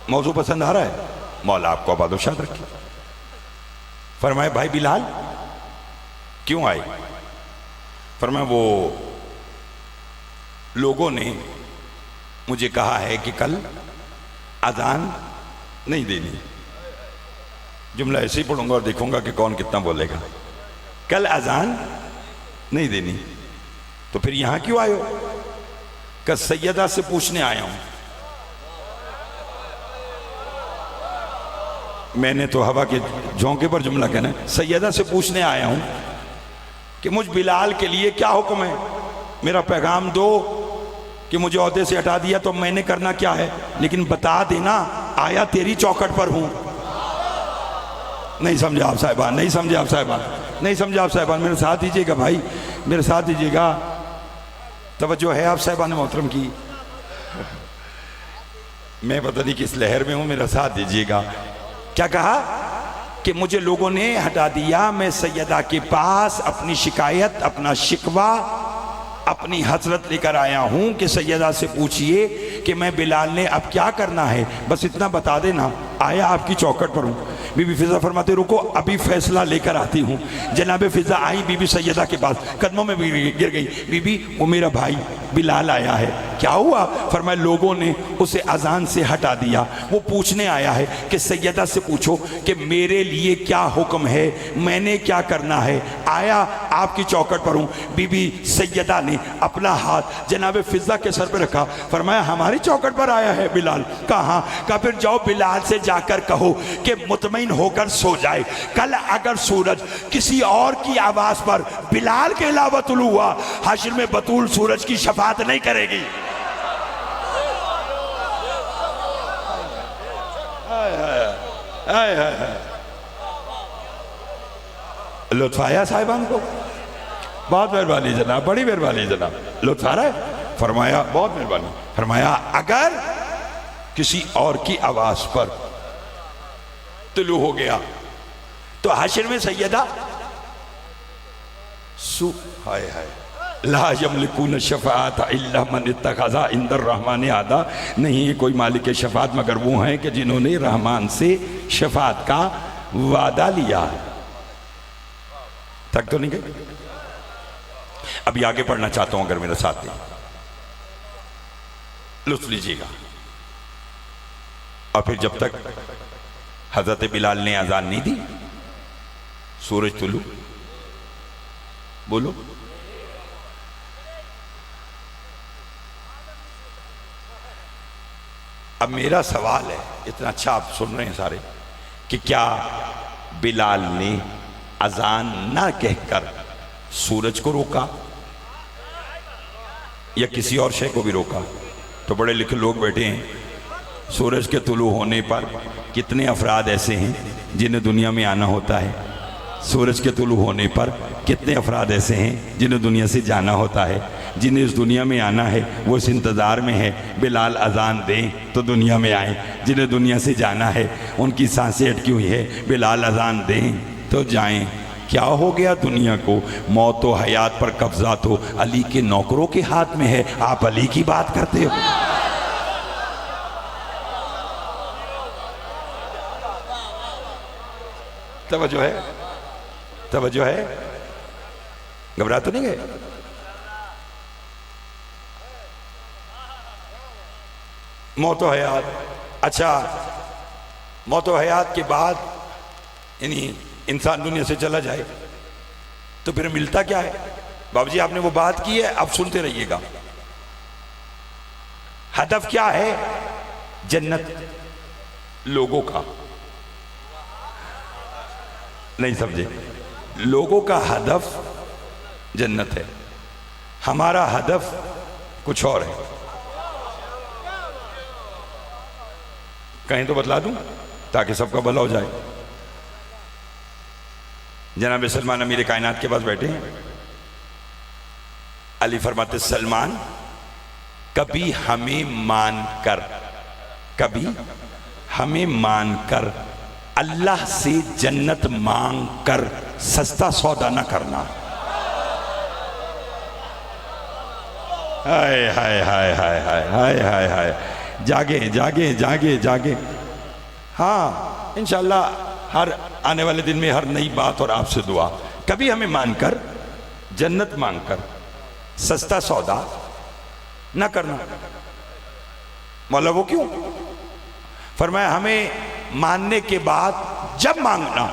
موضوع پسند آ رہا ہے؟ مولا آپ کو آباد و شاد رکھے۔ فرمایا بھائی بلال کیوں آئے؟ فرمایا وہ لوگوں نے مجھے کہا ہے کہ کل اذان نہیں دینی، جملہ ایسے ہی پڑھوں گا اور دیکھوں گا کہ کون کتنا بولے گا۔ کل اذان نہیں دینی، تو پھر یہاں کیوں آئے ہو؟ کہ سیدہ سے پوچھنے آیا ہوں۔ میں نے تو ہوا کے جھونکے پر جملہ کہنا ہے، سیدہ سے پوچھنے آیا ہوں کہ مجھ بلال کے لیے کیا حکم ہے، میرا پیغام دو کہ مجھے عہدے سے ہٹا دیا تو میں نے کرنا کیا ہے، لیکن بتا دینا آیا تیری چوکٹ پر ہوں۔ نہیں سمجھا آپ صاحبان، میرے ساتھ دیجئے گا بھائی، میرے ساتھ دیجئے گا، توجہ ہے آپ صاحبان محترم کی؟ میں پتہ نہیں کس لہر میں ہوں، میرا ساتھ دیجئے گا۔ کیا کہا کہ مجھے لوگوں نے ہٹا دیا، میں سیدہ کے پاس اپنی شکایت، اپنا شکوہ، اپنی حسرت لے کر آیا ہوں کہ سیدہ سے پوچھئے کہ میں بلال نے اب کیا کرنا ہے، بس اتنا بتا دینا، آیا آپ کی چوکٹ پر ہوں۔ بی بی فضا فرماتے رکو ابھی فیصلہ لے کر آتی ہوں۔ جناب فضا آئی بی بی سیدہ کے پاس، قدموں میں گر گئی، بی بی وہ میرا بھائی بلال آیا ہے۔ کیا ہوا؟ فرمایا لوگوں نے اسے اذان سے ہٹا دیا، وہ پوچھنے آیا ہے کہ سیدہ سے پوچھو کہ میرے لیے کیا حکم ہے، میں نے کیا کرنا ہے، آیا آپ کی چوکٹ پر ہوں۔ بی بی سیدہ نے اپنا ہاتھ جناب فضا کے سر پہ رکھا، فرمایا ہماری چوکٹ پر آیا ہے بلال؟ کہاں؟ کہا پھر جاؤ بلال سے جا کر کہو کہ مطمئن ہو کر سو جائے، کل اگر سورج کسی اور کی آواز پر بلال کے علاوہ طلوع ہوا، حشر میں بطول سورج کی شفاعت نہیں کرے گی۔ لطف آیا صاحبان کو؟ بہت مہربانی جناب، بڑی مہربانی جناب، لطف آ رہا ہے؟ فرمایا بہت مہربانی، فرمایا اگر کسی اور کی آواز پر طلوع ہو گیا تو حشر میں سیدہ ہائے ہائے لا یملکون الشفاعۃ الا من اتخذ عند الرحمن عہدا، نہیں ہے کوئی مالک شفاعت مگر وہ ہیں کہ جنہوں نے رحمان سے شفاعت کا وعدہ لیا۔ تک تو نہیں گئے؟ ابھی آگے پڑھنا چاہتا ہوں، اگر میرے ساتھ دیں، لطف لیجیے گا۔ اور پھر جب تک حضرت بلال نے اذان نہیں دی، سورج طلوع، بولو، اب میرا سوال ہے، اتنا اچھا آپ سن رہے ہیں سارے، کہ کیا بلال نے اذان نہ کہہ کر سورج کو روکا یا کسی اور شے کو بھی روکا؟ تو بڑے لکھے لوگ بیٹھے ہیں، سورج کے طلوع ہونے پر کتنے افراد ایسے ہیں جنہیں دنیا میں آنا ہوتا ہے؟ سورج کے طلوع ہونے پر کتنے افراد ایسے ہیں جنہیں دنیا سے جانا ہوتا ہے؟ جنہیں اس دنیا میں آنا ہے وہ اس انتظار میں ہے بلال اذان دیں تو دنیا میں آئیں، جنہیں دنیا سے جانا ہے ان کی سانسیں اٹکی ہوئی ہے، بلال اذان دیں تو جائیں۔ کیا ہو گیا دنیا کو؟ موت و حیات پر قبضہ تو علی کے نوکروں کے ہاتھ میں ہے، آپ علی کی بات کرتے ہو؟ توجہ ہے؟ توجہ ہے؟ گھبرا تو نہیں گئے؟ موت و حیات، اچھا موت و حیات کے بعد یعنی انسان دنیا سے چلا جائے تو پھر ملتا کیا ہے؟ بابا جی آپ نے وہ بات کی ہے، اب سنتے رہیے گا۔ ہدف کیا ہے؟ جنت لوگوں کا، نہیں سمجھے؟ لوگوں کا ہدف جنت ہے، ہمارا ہدف کچھ اور ہے۔ کہیں تو بتلا دوں تاکہ سب کا بھلا ہو جائے۔ جناب سلمان امیر کائنات کے پاس بیٹھے ہیں، علی فرماتے سلمان کبھی ہمیں مان کر، کبھی ہمیں مان کر اللہ سے جنت مانگ کر سستا سودا نہ کرنا۔ ہائے ہائے ہائے ہائے ہائے ہائے ہائے ہائے، جاگے جاگے جاگے جاگے۔ ہاں انشاءاللہ ہر آنے والے دن میں ہر نئی بات اور آپ سے دعا، کبھی ہمیں مان کر جنت مانگ کر سستا سودا نہ کرنا۔ مولا وہ کیوں؟ فرمایا ہمیں ماننے کے بعد جب مانگنا،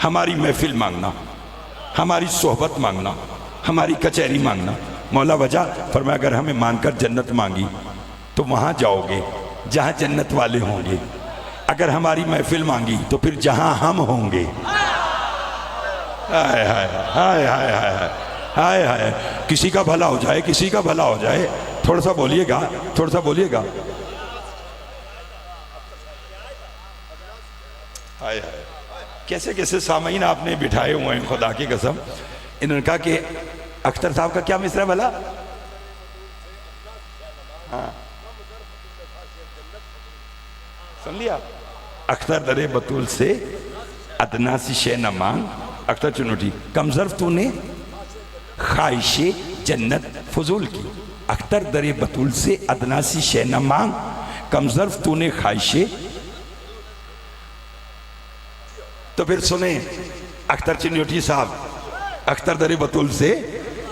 ہماری محفل مانگنا، ہماری صحبت مانگنا، ہماری کچہری مانگنا۔ مولا وجہ؟ فرمایا اگر ہمیں مان کر جنت مانگی تو وہاں جاؤ گے جہاں جنت والے ہوں گے، اگر ہماری محفل مانگی تو پھر جہاں ہم ہوں گے۔ ہائے ہائے ہائے ہائے ہائے ہائے ہائے، کسی کا بھلا ہو جائے، کسی کا بھلا ہو جائے، تھوڑا سا بولیے گا، تھوڑا سا بولیے گا۔ ہائے ہائے، کیسے کیسے سامعین آپ نے بٹھائے ہوئے ہیں، خدا کی قسم۔ انہوں نے کہا کہ اختر صاحب کا کیا مصرع بھلا؟ ہاں سن لیا؟ اختر در بطول سے ادنا سی شے نہ مانگ، اختر چنوٹی کم ظرف تو نے خواہش جنت فضول کی۔ اختر در بطول سے ادنا سی شے نہ مانگ، کم ظرف تو نے خواہش۔ تو پھر سنیں اختر چنوٹی صاحب، اختر در بطول سے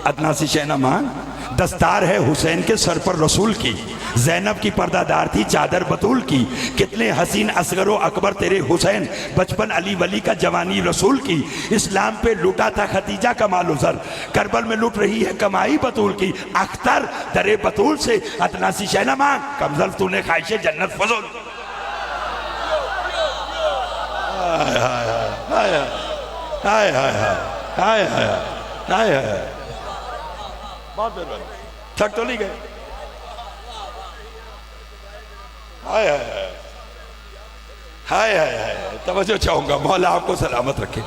ادنا سی شے نہ مانگ، دستار ہے حسین کے سر پر رسول کی، زینب کی پردہ دار تھی چادر بطول کی، کتنے حسین اصغر و اکبر تیرے حسین، بچپن علی ولی کا جوانی رسول کی، اسلام پہ لوٹا تھا ختیجہ کا مال و زر، کربل میں لوٹ رہی ہے کمائی بطول کی۔ اختر در بطول سے ادنا سی شے نہ مانگ، کم ظرف تو نے خواہش جنت فضول۔ ہائے ہائے ہائے ہائے ہائے ہائے ہائے ہائے، بہت مہربانی، تھک تو نہیں گئے؟ ہائے ہائے ہائے ہائے ہائے، توجہ چاہوں گا، مولا آپ کو سلامت رکھے۔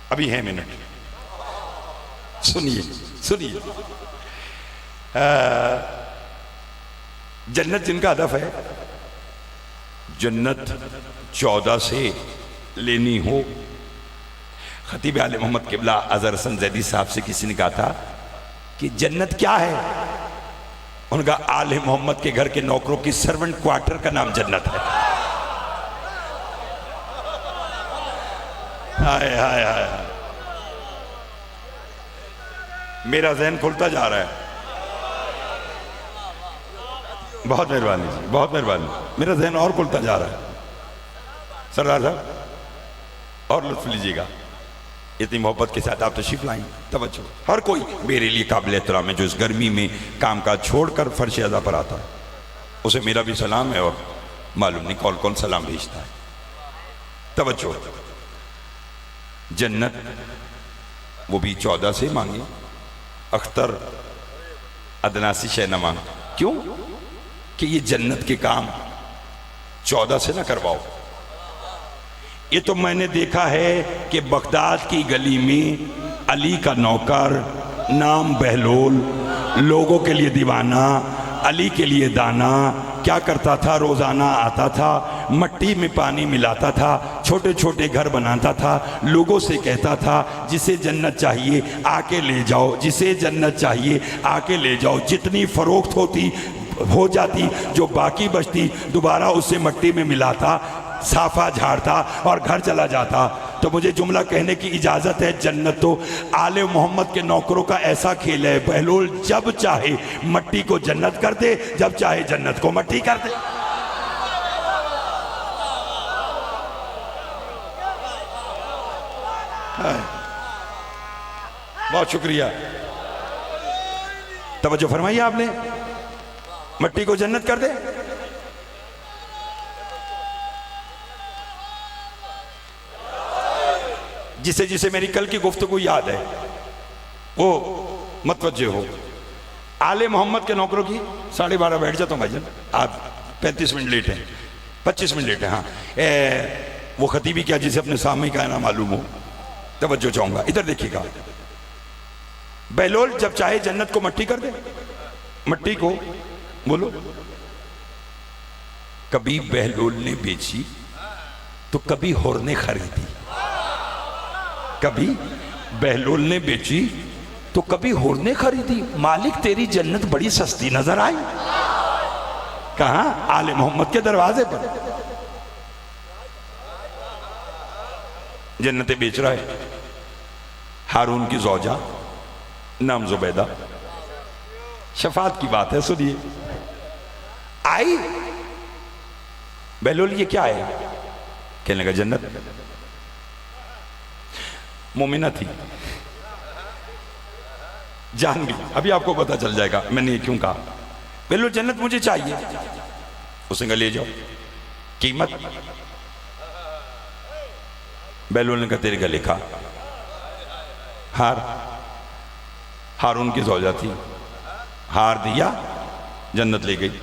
ابھی ہے منٹ، سنیے سنیے۔ جنت جن کا ہدف ہے، جنت 14 سے لینی ہو، خطیب آل محمد قبلہ اظہر حسن زیدی صاحب سے کسی نے کہا تھا کہ جنت کیا ہے؟ ان کا آل محمد کے گھر کے نوکروں کی سرونٹ کوارٹر کا نام جنت ہے۔ ہائے ہائے ہائے، میرا ذہن کھلتا جا رہا ہے۔ بہت مہربانی جی، بہت مہربانی، میرا ذہن اور کھلتا جا رہا ہے۔ سردار صاحب اور لطف لیجیے گا، اتنی محبت کے ساتھ آپ تشریف لائیں، توجہ۔ ہر کوئی میرے لیے قابل احترام ہے جو اس گرمی میں کام کاج چھوڑ کر فرش ادا پر آتا ہے، اسے میرا بھی سلام ہے، اور معلوم نہیں کون کون سلام بھیجتا ہے۔ توجہ، جنت وہ بھی 14 سے مانگی، اختر ادناسی شے نہ مانگ۔ کیوں؟ کہ یہ جنت کے کام 14 سے نہ کرواؤ۔ یہ تو میں نے دیکھا ہے کہ بغداد کی گلی میں علی کا نوکر نام بہلول، لوگوں کے لیے دیوانہ، علی کے لیے دانا، کیا کرتا تھا؟ روزانہ آتا تھا، مٹی میں پانی ملاتا تھا، چھوٹے چھوٹے گھر بناتا تھا، لوگوں سے کہتا تھا جسے جنت چاہیے آ کے لے جاؤ، جسے جنت چاہیے آ کے لے جاؤ۔ جتنی فروخت ہو جاتی، جو باقی بچتی دوبارہ اسے مٹی میں ملاتا، صافہ جھاڑتا اور گھر چلا جاتا۔ تو مجھے جملہ کہنے کی اجازت ہے، جنت تو آل محمد کے نوکروں کا ایسا کھیل ہے، بہلول جب چاہے مٹی کو جنت کر دے، جب چاہے جنت کو مٹی کر دے۔ بہت شکریہ، توجہ فرمائیے آپ نے، مٹی کو جنت کر دے۔ جسے جسے میری کل کی گفتگو یاد ہے وہ متوجہ ہو۔ آل محمد کے نوکروں کی 12:30 بیٹھ جاتا ہوں بھائی جان، آپ 35 منٹ لیٹ ہیں، 25 منٹ لیٹ ہیں۔ ہاں وہ خطیبی کیا جسے اپنے سامنے کا نہ معلوم ہو، توجہ چاہوں گا، ادھر دیکھیے گا۔ بہلول جب چاہے جنت کو مٹی کر دے، مٹی کو بولو۔ کبھی بہلول نے بیچی تو کبھی ہور نے خریدی، کبھی بہلول نے بیچی تو کبھی ہور نے خریدی۔ مالک تیری جنت بڑی سستی نظر آئی۔ کہاں؟ آل محمد کے دروازے پر جنتیں بیچ رہا ہے۔ ہارون کی زوجہ نام زبیدہ، شفاعت کی بات ہے، سنیے۔ آئی بہلول یہ کیا ہے؟ کہنے لگا جنت۔ مومنہ تھی، جان گئی، ابھی آپ کو پتا چل جائے گا میں نے یہ کیوں کہا۔ بہلول جنت مجھے چاہیے، اس نے کہا لے جاؤ، قیمت؟ بہلول نے کہا تیرے گلے کا ہار۔ ہارون کی زوجہ تھی، ہار دیا، جنت لے گئی۔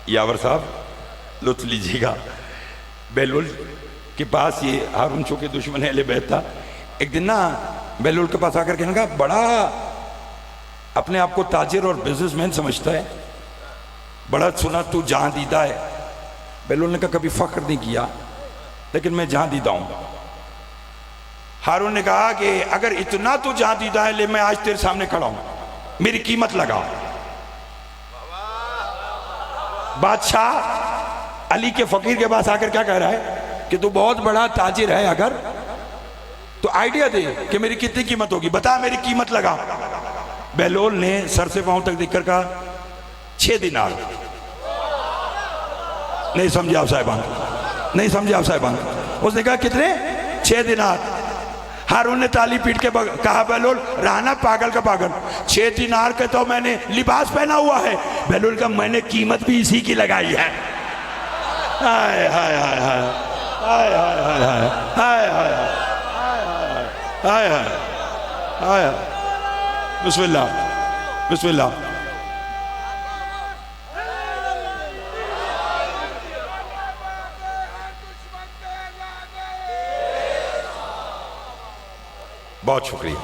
یاور صاحب لطف لیجیے گا، بہلول کے پاس یہ ہارون چونکہ دشمن اہل بیت تھا، ایک دن نا بہلول کے پاس آ کر کہنے لگا بڑا اپنے آپ کو تاجر اور بزنس مین سمجھتا ہے، بڑا سنا تو جہاں دیدہ ہے۔ بہلول نے کہا کبھی فخر نہیں کیا لیکن میں جہاں دیدہ ہوں۔ ہارون نے کہا کہ اگر اتنا تو جہاں دیدہ ہے لے، میں آج تیرے سامنے کھڑا ہوں، میری قیمت لگا۔ بادشاہ علی کے فقیر کے پاس آ کر کیا کہہ رہا ہے کہ تو بہت بڑا تاجر ہے، اگر تو آئیڈیا دے کہ میری کتنی قیمت ہوگی، بتا میری قیمت لگا۔ بہلول نے سر سے پاؤں تک دیکھ کر کہا 6 دینار۔ نہیں سمجھے آپ صاحبان، نہیں سمجھے آپ صاحبان، اس نے کہا کتنے؟ 6 دینار۔ ہارون نے تالی پیٹ کے کہا بہلول رہنا پاگل کا پاگل، 6 دینار کے تو میں نے لباس پہنا ہوا ہے۔ بہلول کا میں نے قیمت بھی اسی کی لگائی ہے۔ ہائے ہائے ہائے ہائے ہائے ہائے ہائے ہائے ہائے ہائے ہائے، بسم اللہ بسم اللہ۔ بہت شکریہ،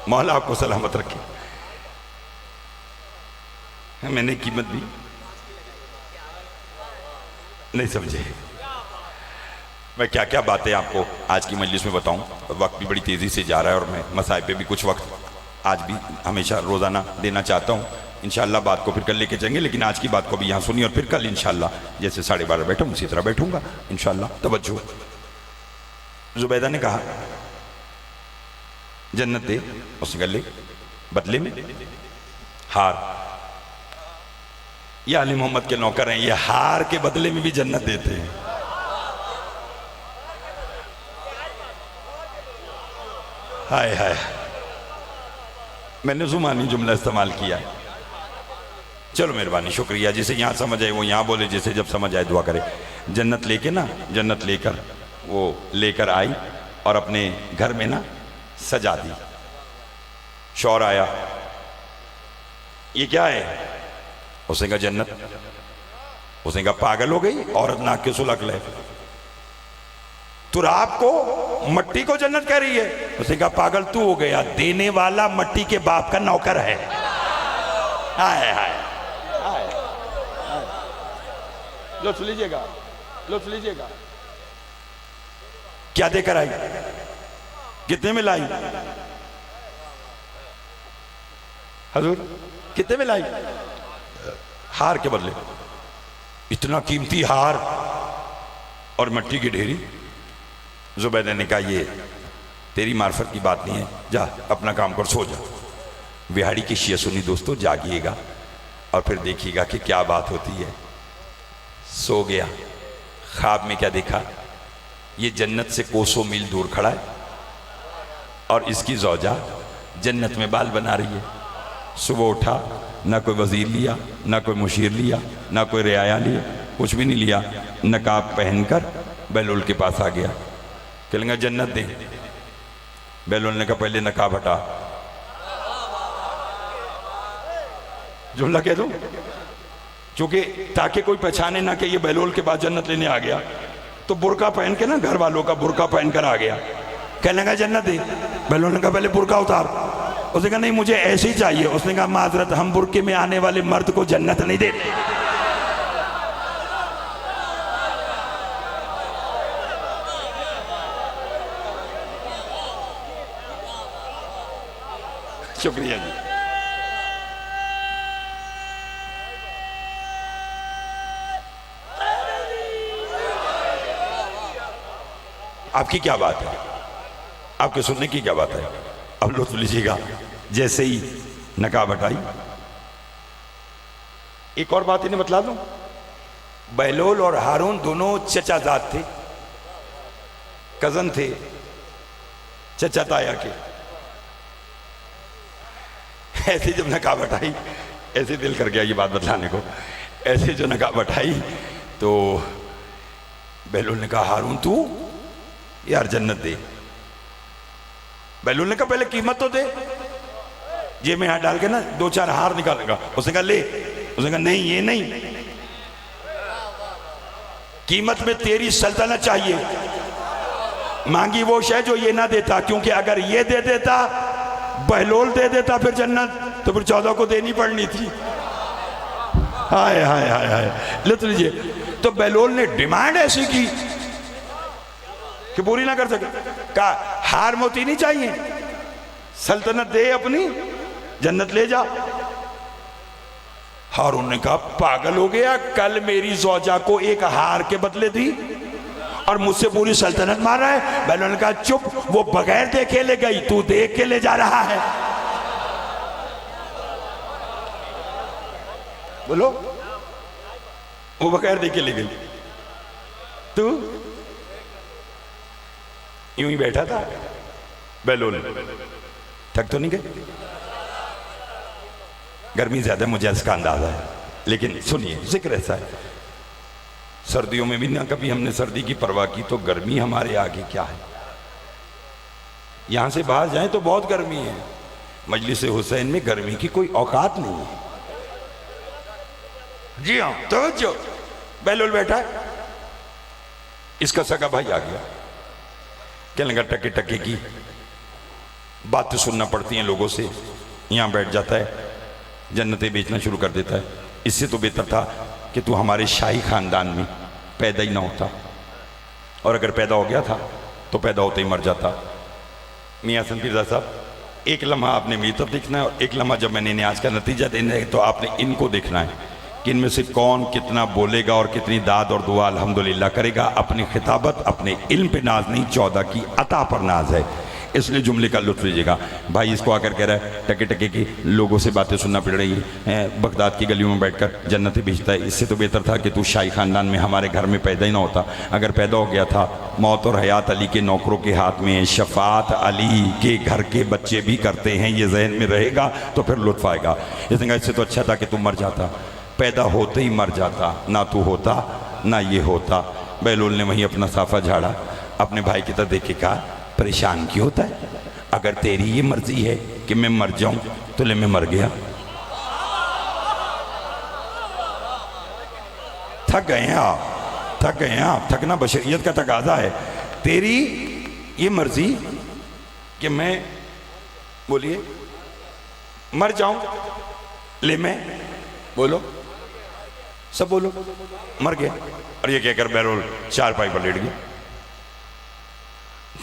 مولا آپ کو سلامت رکھے۔ میں نے قیمت بھی نہیں سمجھے۔ میں کیا کیا باتیں آپ کو آج کی مجلس میں بتاؤں. وقت بھی بڑی تیزی سے جا رہا ہے اور میں مسائل پہ بھی کچھ وقت آج بھی ہمیشہ روزانہ دینا چاہتا ہوں. انشاءاللہ بات کو پھر کل لے کے جائیں گے، لیکن آج کی بات کو بھی یہاں سنی اور پھر کل انشاءاللہ جیسے 12:30 بیٹھا ہوں اسی طرح بیٹھوں گا انشاءاللہ. توجہ. زبیدہ نے کہا جنت دے، اس نے کہا لے، بدلے میں ہار. یہ علی محمد کے نوکر ہیں، یہ ہار کے بدلے میں بھی جنت دیتے ہیں. ہائے ہائے، میں نے زمانی جملہ استعمال کیا. چلو مہربانی، شکریہ. جسے یہاں سمجھ آئے وہ یہاں بولے، جسے جب سمجھ آئے دعا کرے. جنت لے کے نا، جنت لے کر وہ لے کر آئی اور اپنے گھر میں نا سجا دی. شوہر آیا، یہ کیا ہے؟ اس نے کہا جنت. اس نے کہا پاگل ہو گئی عورت، ناک کے سلک لے، تو آپ کو مٹی کو جنت کہہ رہی ہے؟ اس نے کہا پاگل تو ہو گیا، دینے والا مٹی کے باپ کا نوکر ہے. ہائے ہائے، لطف لیجئے گا، لطف لیجئے گا. کیا دے کر آئی؟ کتنے میں لائی حضور؟ کتنے میں لائی؟ ہار کے بدلے. اتنا قیمتی ہار اور مٹی کی ڈھیری. زبیدہ نے کہا یہ تیری معرفت کی بات نہیں ہے، جا اپنا کام کر، سو جا. وہاڑی کی شیعہ سنی دوستو جاگیے گا اور پھر دیکھیے گا کہ کیا بات ہوتی ہے. سو گیا. خواب میں کیا دیکھا؟ یہ جنت سے کوسوں میل دور کھڑا ہے اور اس کی زوجہ جنت میں بال بنا رہی ہے. صبح اٹھا، نہ کوئی وزیر لیا، نہ کوئی مشیر لیا، نہ کوئی رعایا لیا، کچھ بھی نہیں لیا. نقاب پہن کر بہلول کے پاس آ گیا. کہنے گا جنت دیں. بہلول نے کہا پہلے نقاب ہٹا. جملہ کہہ دوں چونکہ تاکہ کوئی پہچانے نہ کہ یہ بہلول کے بعد جنت لینے آ گیا، تو برقع پہن کے نا، گھر والوں کا برقع پہن کر آ گیا. کہنے لگا جنت دے. بہلول نے کہا پہلے برقع اتار. اس نے کہا نہیں مجھے ایسی چاہیے. اس نے کہا معذرت، ہم برقعے میں آنے والے مرد کو جنت نہیں دیتے. شکریہ جی. آپ کی کیا بات ہے؟ آپ کے سننے کی کیا بات ہے؟ اب لطف لیجیے گا. جیسے ہی نقاب ہٹائی، ایک اور بات انہیں بتلا دوں، بہلول اور ہارون دونوں چچا زاد تھے، کزن تھے، چچا تایا کے. ایسے جب نقاب ہٹائی، ایسے دل کر گیا یہ بات بتلانے کو. ایسے جو نقاب ہٹائی تو بہلول نے کہا ہارون تو یار جنت دے. بہلول نے کہا پہلے قیمت تو دے. جیب میں ہاتھ ڈال کے نا 2-4 ہار نکالے گا. اس نے کہا لے. اس نے کہا نہیں یہ نہیں، قیمت میں تیری سلطنت چاہیے. مانگی وہ شے جو یہ نہ دیتا، کیونکہ اگر یہ دے دیتا، بہلول دے دیتا پھر جنت، تو پھر 14 کو دینی پڑنی تھی. ہائے ہائے ہائے ہائے. لطف لیجئے. تو بہلول نے ڈیمانڈ ایسی کی کہ پوری نہ کر سکے. کہا ہار موتی نہیں چاہیے، سلطنت دے اپنی، جنت لے جا. ہارون نے کہا پاگل ہو گیا، کل میری زوجہ کو ایک ہار کے بدلے دی اور مجھ سے پوری سلطنت مار رہا ہے. بہلول نے کہا چپ، وہ بغیر دیکھے لے گئی، تو دیکھ کے لے جا رہا ہے. بولو، وہ بغیر دیکھے لے گئی، تو یوں ہی بیٹھا تھا. بہلول تھک تو نہیں گئے؟ گرمی زیادہ مجھے اس کا اندازہ ہے، لیکن سنیے ذکر ایسا ہے. سردیوں میں بھی نہ کبھی ہم نے سردی کی پرواہ کی، تو گرمی ہمارے آگے کیا ہے. یہاں سے باہر جائیں تو بہت گرمی ہے. مجلس حسین میں گرمی کی کوئی اوقات نہیں ہے. جی ہاں توجہ. بہلول بیٹھا ہے، اس کا سگا بھائی آ گیا. کہنے لگا ٹکے ٹکے کی بات تو سننا پڑتی ہیں لوگوں سے. یہاں بیٹھ جاتا ہے، جنتیں بیچنا شروع کر دیتا ہے. اس سے تو بہتر تھا کہ تو ہمارے شاہی خاندان میں پیدا ہی نہ ہوتا اور اگر پیدا ہو گیا تھا تو پیدا ہوتے ہی مر جاتا۔ میاں حسن پیرزادہ صاحب، ایک لمحہ آپ نے میری طرف دیکھنا ہے، اور ایک لمحہ جب میں نے انہیں آج کا نتیجہ دینا ہے تو آپ نے ان کو دیکھنا ہے کہ ان میں سے کون کتنا بولے گا اور کتنی داد اور دعا الحمدللہ کرے گا۔ اپنی خطابت اپنے علم پہ ناز نہیں، 14 کی عطا پر ناز ہے، اس لیے جملے کا لطف لیجیے گا۔ بھائی اس کو آ کر کہہ رہا ہے ٹکے ٹکے کی لوگوں سے باتیں سننا پڑ رہی ہیں، بغداد کی گلیوں میں بیٹھ کر جنتیں بھیجتا ہے، اس سے تو بہتر تھا کہ تو شاہی خاندان میں ہمارے گھر میں پیدا ہی نہ ہوتا۔ اگر پیدا ہو گیا تھا، موت اور حیات علی کے نوکروں کے ہاتھ میں ہے، شفاعت علی کے گھر کے بچے بھی کرتے ہیں، یہ ذہن میں رہے گا تو پھر لطف آئے گا۔ اس نے کہا اس سے تو اچھا تھا کہ تم مر جاتا، پیدا ہوتے ہی مر جاتا، نہ تو ہوتا نہ یہ ہوتا۔ بہلول نے وہیں اپنا صافہ جھاڑا، اپنے بھائی کی طرف دیکھ کے کہا پریشان کیوں ہوتا ہے؟ اگر تیری یہ مرضی ہے کہ میں مر جاؤں تو لے میں مر گیا۔ تھک گئے ہیں آپ، تھک گئے ہیں آپ، تھکنا بشریت کا تقاضا ہے۔ تیری یہ مرضی کہ میں بولیے مر جاؤں، لے میں بولو، سب بولو، مر گیا۔ اور یہ کہہ کر بہلول چارپائی پر لیٹ گیا۔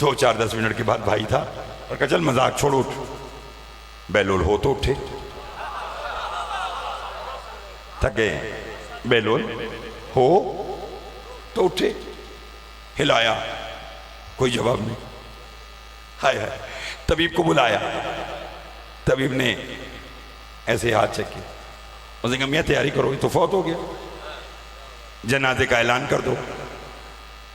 2-4-10 منٹ کے بعد بھائی تھا اور کہا چل مذاق چھوڑو، اٹھ۔ بہلول ہو تو اٹھے، تھک گئے ہیں۔ بہلول ہو تو اٹھے، ہلایا، کوئی جواب نہیں۔ ہائے ہائے، طبیب کو بلایا، طبیب نے ایسے ہاتھ چکے، اس نے کہا میاں تیاری کرو، یہ تو فوت ہو گیا، جنازے کا اعلان کر دو۔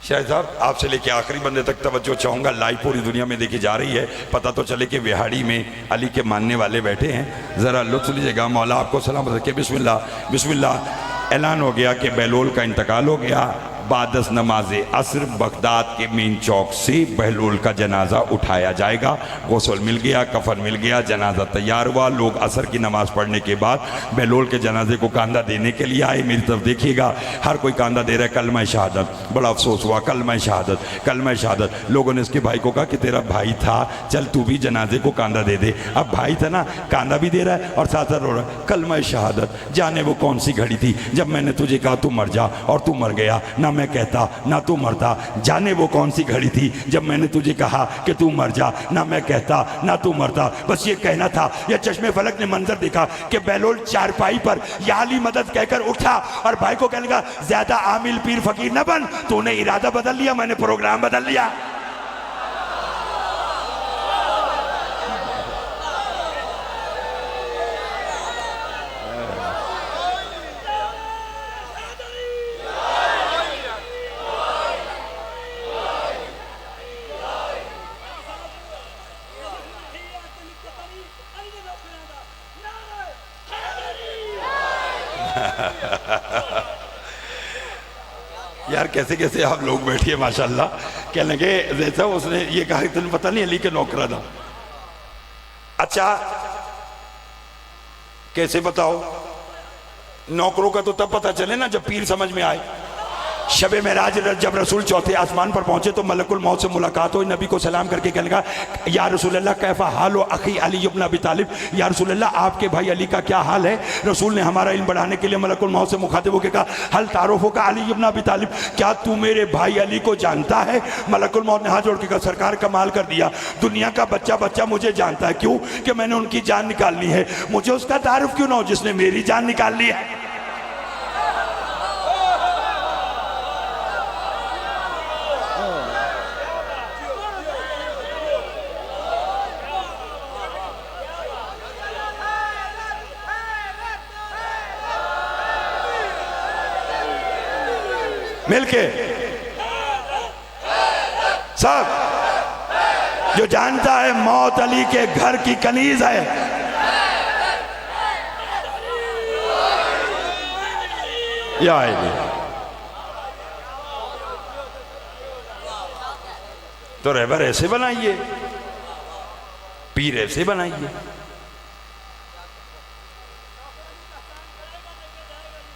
شاہد صاحب آپ سے لے کے آخری بندے تک توجہ چاہوں گا، لائیو پوری دنیا میں دیکھی جا رہی ہے، پتہ تو چلے کہ وہاڑی میں علی کے ماننے والے بیٹھے ہیں، ذرا لطف لیجیے گا۔ مولا آپ کو سلام رکھے، بسم اللہ بسم اللہ۔ اعلان ہو گیا کہ بہلول کا انتقال ہو گیا۔ بعد از نماز عصر بغداد کے مین چوک سے بہلول کا جنازہ اٹھایا جائے گا۔ غسل مل گیا، کفن مل گیا، جنازہ تیار ہوا۔ لوگ عصر کی نماز پڑھنے کے بعد بہلول کے جنازے کو کاندھا دینے کے لیے آئے۔ میری طرف دیکھیے گا، ہر کوئی کاندھا دے رہا ہے، کلمہ شہادت۔ بڑا افسوس ہوا، کلمہ شہادت، کلمہ شہادت۔ لوگوں نے اس کے بھائی کو کہا کہ تیرا بھائی تھا، چل تو بھی جنازے کو کاندھا دے دے۔ اب بھائی تھا نا، کاندھا بھی دے رہا ہے اور ساتھ ساتھ رو رہا ہے، کلمہ شہادت۔ جانے وہ کون سی گھڑی تھی جب میں نے تجھے کہا تو مر جا اور تو مر گیا، نہ میں کہتا نہ تو مرتا۔ جانے وہ کون سی گھڑی تھی جب میں نے تجھے کہا کہ تو مر جا، نہ میں کہتا نہ تو مرتا۔ بس یہ کہنا تھا۔ یہ چشم فلک نے منظر دیکھا کہ بہلول چارپائی پر یا علی مدد کہہ کر اٹھا اور بھائی کو کہنے لگا زیادہ عامل پیر فقیر نہ بن، تو نے ارادہ بدل لیا، میں نے پروگرام بدل لیا۔ یار کیسے کیسے آپ لوگ بیٹھئے ماشاءاللہ۔ کہنے لگے زیسا اس نے یہ کہا کہ تنہیں پتہ نہیں علی کے نوکرہ تھا۔ اچھا کیسے بتاؤ؟ نوکروں کا تو تب پتہ چلے نا جب پیر سمجھ میں آئے۔ شب معراج جب رسول چوتھے آسمان پر پہنچے تو ملک الموت سے ملاقات ہوئی، نبی کو سلام کر کے کہنے لگا یا رسول اللہ کیفا حال و اخی علی ابن ابی طالب، یا رسول اللہ آپ کے بھائی علی کا کیا حال ہے؟ رسول نے ہمارا علم بڑھانے کے لیے ملک الموت سے مخاطب ہو کے کہا حل تعارف کا علی ابن ابی طالب، کیا تو میرے بھائی علی کو جانتا ہے؟ ملک الموت نے ہاتھ جوڑ کے کہا سرکار کمال کر دیا، دنیا کا بچہ مجھے جانتا ہے، کیوں کہ میں نے ان کی جان نکالنی ہے، مجھے اس کا تعارف کیوں نہ ہو جس نے میری جان نکال لی ہے؟ مل کے سب جو جانتا ہے موت علی کے گھر کی کنیز ہے، یا علی تو رہبر ایسے بنائیے، پیر ایسے بنائیے۔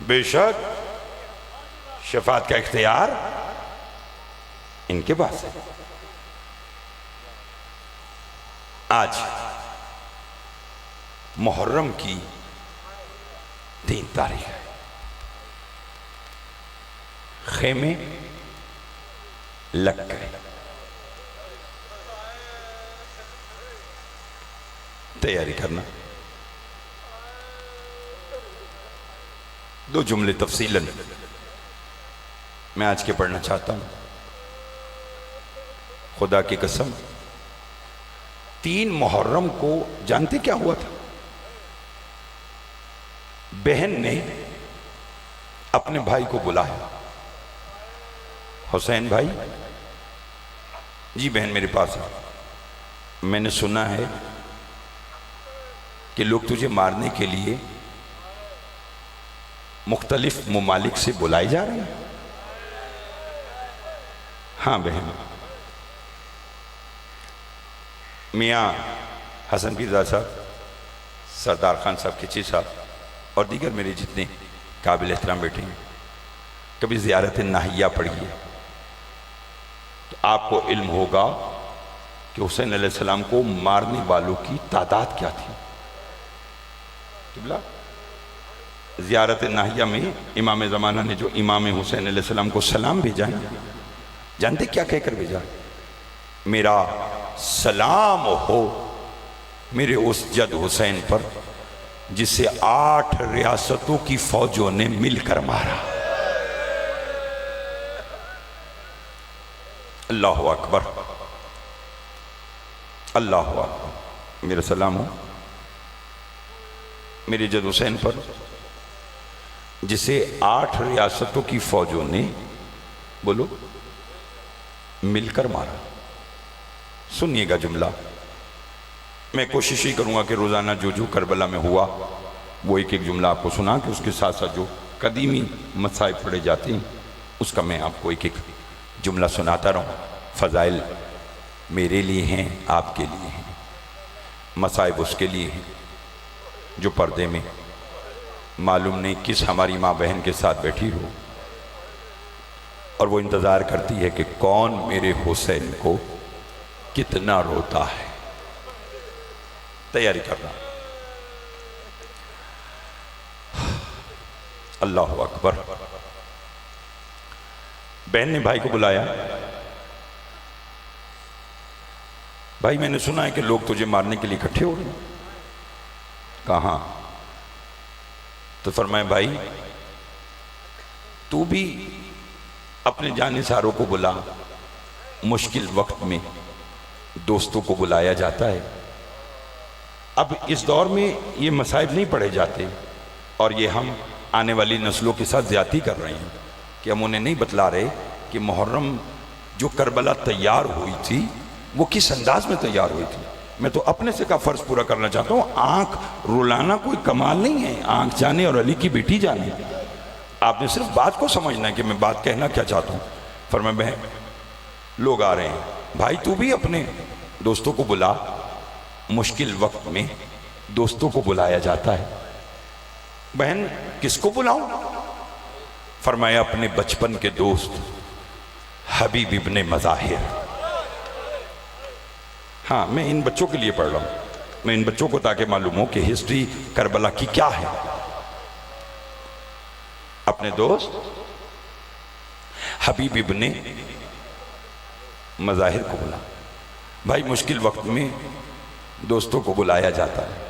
بے شک شفاعت کا اختیار ان کے پاس ہے۔ آج محرم کی 3 تاریخ ہے، خیمے لگ گئے. تیاری کرنا. دو جملے تفصیلاً میں آج کے پڑھنا چاہتا ہوں. خدا کی قسم 3 محرم کو جانتے کیا ہوا تھا؟ بہن نے اپنے بھائی کو بلایا. حسین بھائی، جی بہن میرے پاس ہے. میں نے سنا ہے کہ لوگ تجھے مارنے کے لیے مختلف ممالک سے بلائے جا رہے ہیں. ہاں بہن. میاں حسن پیرزا صاحب، سردار خان صاحب کچی صاحب اور دیگر میرے جتنے قابل احترام بیٹھے ہیں، کبھی زیارت ناہیہ پڑھیے تو آپ کو علم ہوگا کہ حسین علیہ السلام کو مارنے والوں کی تعداد کیا تھی. زیارت ناہیہ میں امام زمانہ نے جو امام حسین علیہ السلام کو سلام بھیجا ہے، جانتے کیا کہہ کر بھیجا؟ میرا سلام ہو میرے اس جد حسین پر جسے 8 ریاستوں کی فوجوں نے مل کر مارا. اللہ اکبر، اللہ اکبر. میرا سلام ہو میرے جد حسین پر جسے 8 ریاستوں کی فوجوں نے بولو مل کر مارا. سنیے گا جملہ. میں کوشش ہی کروں گا کہ روزانہ جو کربلا میں ہوا وہ ایک ایک جملہ آپ کو سنا کہ اس کے ساتھ ساتھ جو قدیمی مصائب پڑھے جاتے ہیں اس کا میں آپ کو ایک ایک جملہ سناتا رہوں. فضائل میرے لیے ہیں، آپ کے لیے ہیں. مصائب اس کے لیے ہیں جو پردے میں معلوم نہیں کس ہماری ماں بہن کے ساتھ بیٹھی ہو اور وہ انتظار کرتی ہے کہ کون میرے حسین کو کتنا روتا ہے. تیاری کرنا. اللہ اکبر. بہن نے بھائی کو بلایا. بھائی میں نے سنا ہے کہ لوگ تجھے مارنے کے لیے اکٹھے ہو رہے ہیں. کہاں؟ تو فرمایا بھائی تو بھی اپنے جانثاروں کو بلا. مشکل وقت میں دوستوں کو بلایا جاتا ہے. اب اس دور میں یہ مصائب نہیں پڑھے جاتے اور یہ ہم آنے والی نسلوں کے ساتھ زیادتی کر رہے ہیں کہ ہم انہیں نہیں بتلا رہے کہ محرم جو کربلا تیار ہوئی تھی وہ کس انداز میں تیار ہوئی تھی. میں تو اپنے سے کا فرض پورا کرنا چاہتا ہوں. آنکھ رلانا کوئی کمال نہیں ہے. آنکھ جانے اور علی کی بیٹی جانے. آپ نے صرف بات کو سمجھنا ہے کہ میں بات کہنا کیا چاہتا ہوں. فرمایا بہن لوگ آ رہے ہیں. بھائی تو بھی اپنے دوستوں کو بلا. مشکل وقت میں دوستوں کو بلایا جاتا ہے. بہن کس کو بلاؤں؟ فرمایا اپنے بچپن کے دوست حبیب ابن مظاہر. ہاں میں ان بچوں کے لیے پڑھ رہا ہوں. میں ان بچوں کو تاکہ معلوم ہو کہ ہسٹری کربلا کی کیا ہے. اپنے دوست حبیب ابن مظاہر کو بلا. بھائی مشکل وقت میں دوستوں کو بلایا جاتا ہے.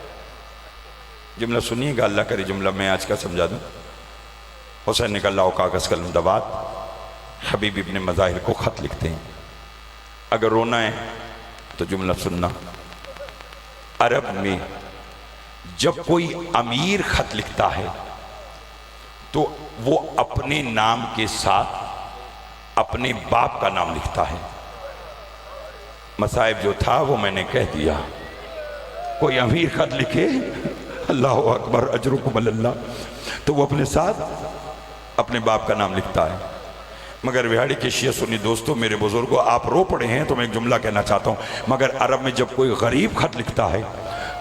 جملہ سنیے گا. اللہ کرے جملہ میں آج کا سمجھا دوں. حسین نے کہا لاؤ کاغذ قلم دوات. حبیب ابن مظاہر کو خط لکھتے ہیں. اگر رونا ہے تو جملہ سننا. عرب میں جب کوئی امیر خط لکھتا ہے تو وہ اپنے نام کے ساتھ اپنے باپ کا نام لکھتا ہے. مصائب جو تھا وہ میں نے کہہ دیا. کوئی امیر خط لکھے اللہ اکبر اجرکم اللہ تو وہ اپنے ساتھ اپنے باپ کا نام لکھتا ہے. مگر وہاڑی کے شیعہ سنی دوستوں میرے بزرگوں آپ رو پڑے ہیں تو میں ایک جملہ کہنا چاہتا ہوں. مگر عرب میں جب کوئی غریب خط لکھتا ہے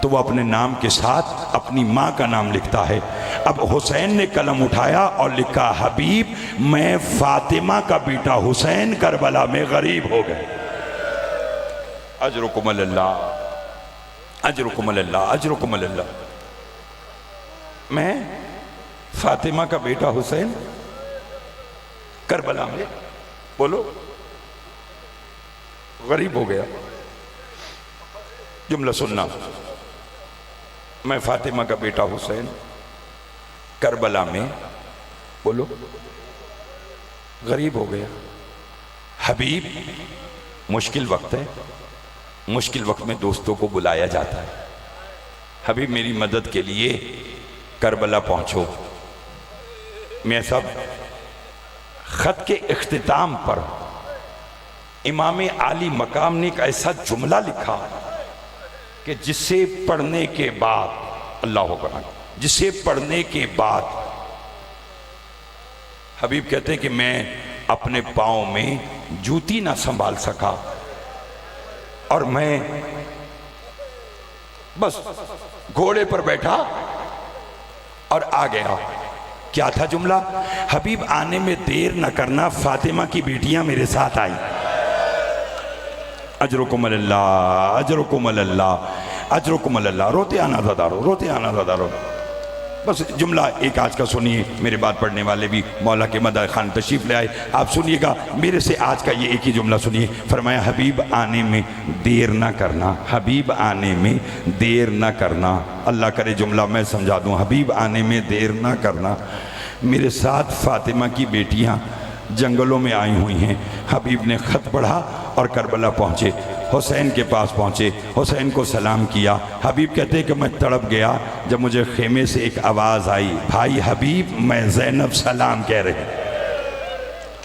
تو وہ اپنے نام کے ساتھ اپنی ماں کا نام لکھتا ہے. اب حسین نے قلم اٹھایا اور لکھا حبیب میں فاطمہ کا بیٹا حسین کربلا میں غریب ہو گئے. اجرکم اللہ اجرکم اللہ اجرکم اللہ. میں فاطمہ کا بیٹا حسین کربلا میں بولو غریب ہو گیا. جملہ سننا. میں فاطمہ کا بیٹا حسین کربلا میں بولو غریب ہو گیا. حبیب مشکل وقت ہے، مشکل وقت میں دوستوں کو بلایا جاتا ہے. حبیب میری مدد کے لیے کربلا پہنچو. میں سب خط کے اختتام پر امام عالی مقام نے ایک ایسا جملہ لکھا کہ جسے پڑھنے کے بعد اللہ اکبر، جسے پڑھنے کے بعد حبیب کہتے ہیں کہ میں اپنے پاؤں میں جوتی نہ سنبھال سکا اور میں بس گھوڑے پر بیٹھا اور آ گیا. کیا تھا جملہ؟ حبیب آنے میں دیر نہ کرنا، فاطمہ کی بیٹیاں میرے ساتھ آئی. اجرکم اللہ، اجرکم اللہ، اجرکم اللہ. روتے آنا زدارو، روتے آنا زدارو. بس جملہ ایک آج کا سنیے. میرے بات پڑھنے والے بھی مولا کے مدح خان تشریف لے آئے. آپ سنیے گا میرے سے آج کا یہ ایک ہی جملہ سنیے. فرمایا حبیب آنے میں دیر نہ کرنا، حبیب آنے میں دیر نہ کرنا. اللہ کرے جملہ میں سمجھا دوں. حبیب آنے میں دیر نہ کرنا. میرے ساتھ فاطمہ کی بیٹیاں جنگلوں میں آئی ہوئی ہیں. حبیب نے خط پڑھا اور کربلا پہنچے. حسین کے پاس پہنچے، حسین کو سلام کیا. حبیب کہتے ہیں کہ میں تڑپ گیا جب مجھے خیمے سے ایک آواز آئی، بھائی حبیب میں زینب سلام کہہ رہی.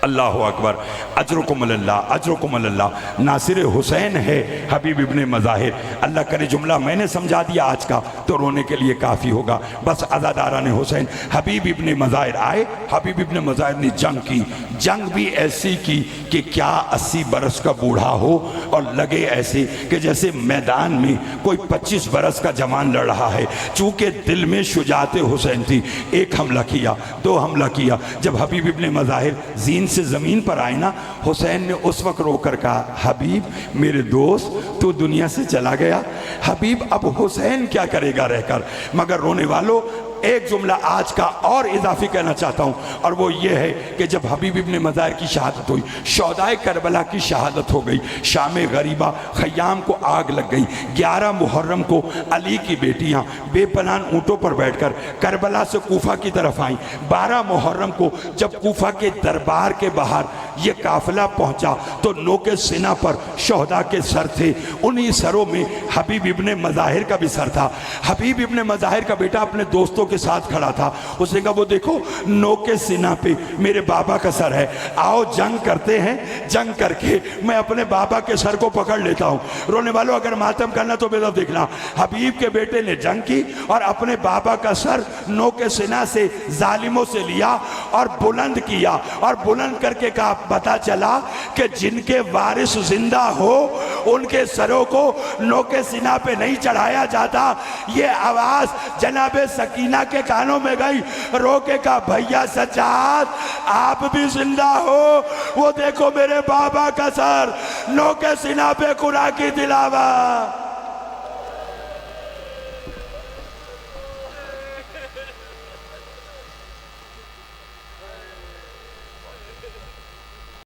اللہ اکبر. اجرکم اللہ، اجرکم اللہ. ناصر حسین ہے حبیب ابن مظاہر. اللہ کرے جملہ میں نے سمجھا دیا آج کا تو رونے کے لیے کافی ہوگا. بس عزاداران حسین حبیب ابن مظاہر آئے. حبیب ابن مظاہر نے جنگ کی، جنگ بھی ایسی کی کہ کیا 80 برس کا بوڑھا ہو اور لگے ایسے کہ جیسے میدان میں کوئی 25 برس کا جوان لڑ رہا ہے. چونکہ دل میں شجاعت حسین تھی، ایک حملہ کیا، دو حملہ کیا. جب حبیب ابن مظاہر زین سے زمین پر آئے نا، حسین نے اس وقت رو کر کہا حبیب میرے دوست تو دنیا سے چلا گیا. حبیب اب حسین کیا کرے گا رہ کر. مگر رونے والوں ایک جملہ آج کا اور اضافی کہنا چاہتا ہوں، اور وہ یہ ہے کہ جب حبیب ابن مظاہر کی شہادت ہوئی، شہدائے کربلا کی شہادت ہو گئی. شام غریبہ خیام کو آگ لگ گئی. 11 محرم کو علی کی بیٹیاں بے پناہ اونٹوں پر بیٹھ کر کربلا سے کوفہ کی طرف آئیں. 12 محرم کو جب کوفہ کے دربار کے باہر یہ قافلہ پہنچا تو نوک سینہ پر شہداء کے سر تھے. انہی سروں میں حبیب ابن مظاہر کا بھی سر تھا. حبیب ابن مظاہر کا بیٹا اپنے دوستوں کے ساتھ کھڑا تھا. اس نے کہا وہ دیکھو نوک سینہ پہ میرے بابا کا سر ہے، آؤ جنگ کرتے ہیں، جنگ کر کے میں اپنے بابا کے سر کو پکڑ لیتا ہوں. رونے والوں اگر ماتم کرنا تو میرا دیکھنا. حبیب کے بیٹے نے جنگ کی اور اپنے بابا کا سر نوک سینہ سے ظالموں سے لیا اور بلند کیا، اور بلند کر کے کہا پتا چلا کہ جن کے وارث زندہ ہو ان کے سروں کو نوک سینہ پہ نہیں چڑھایا جاتا. یہ آواز جناب سکینہ کے کانوں میں گئی. رو کے کہا بھیا سجاد آپ بھی زندہ ہو، وہ دیکھو میرے بابا کا سر نوک سینہ پہ قرآن کی تلاوت.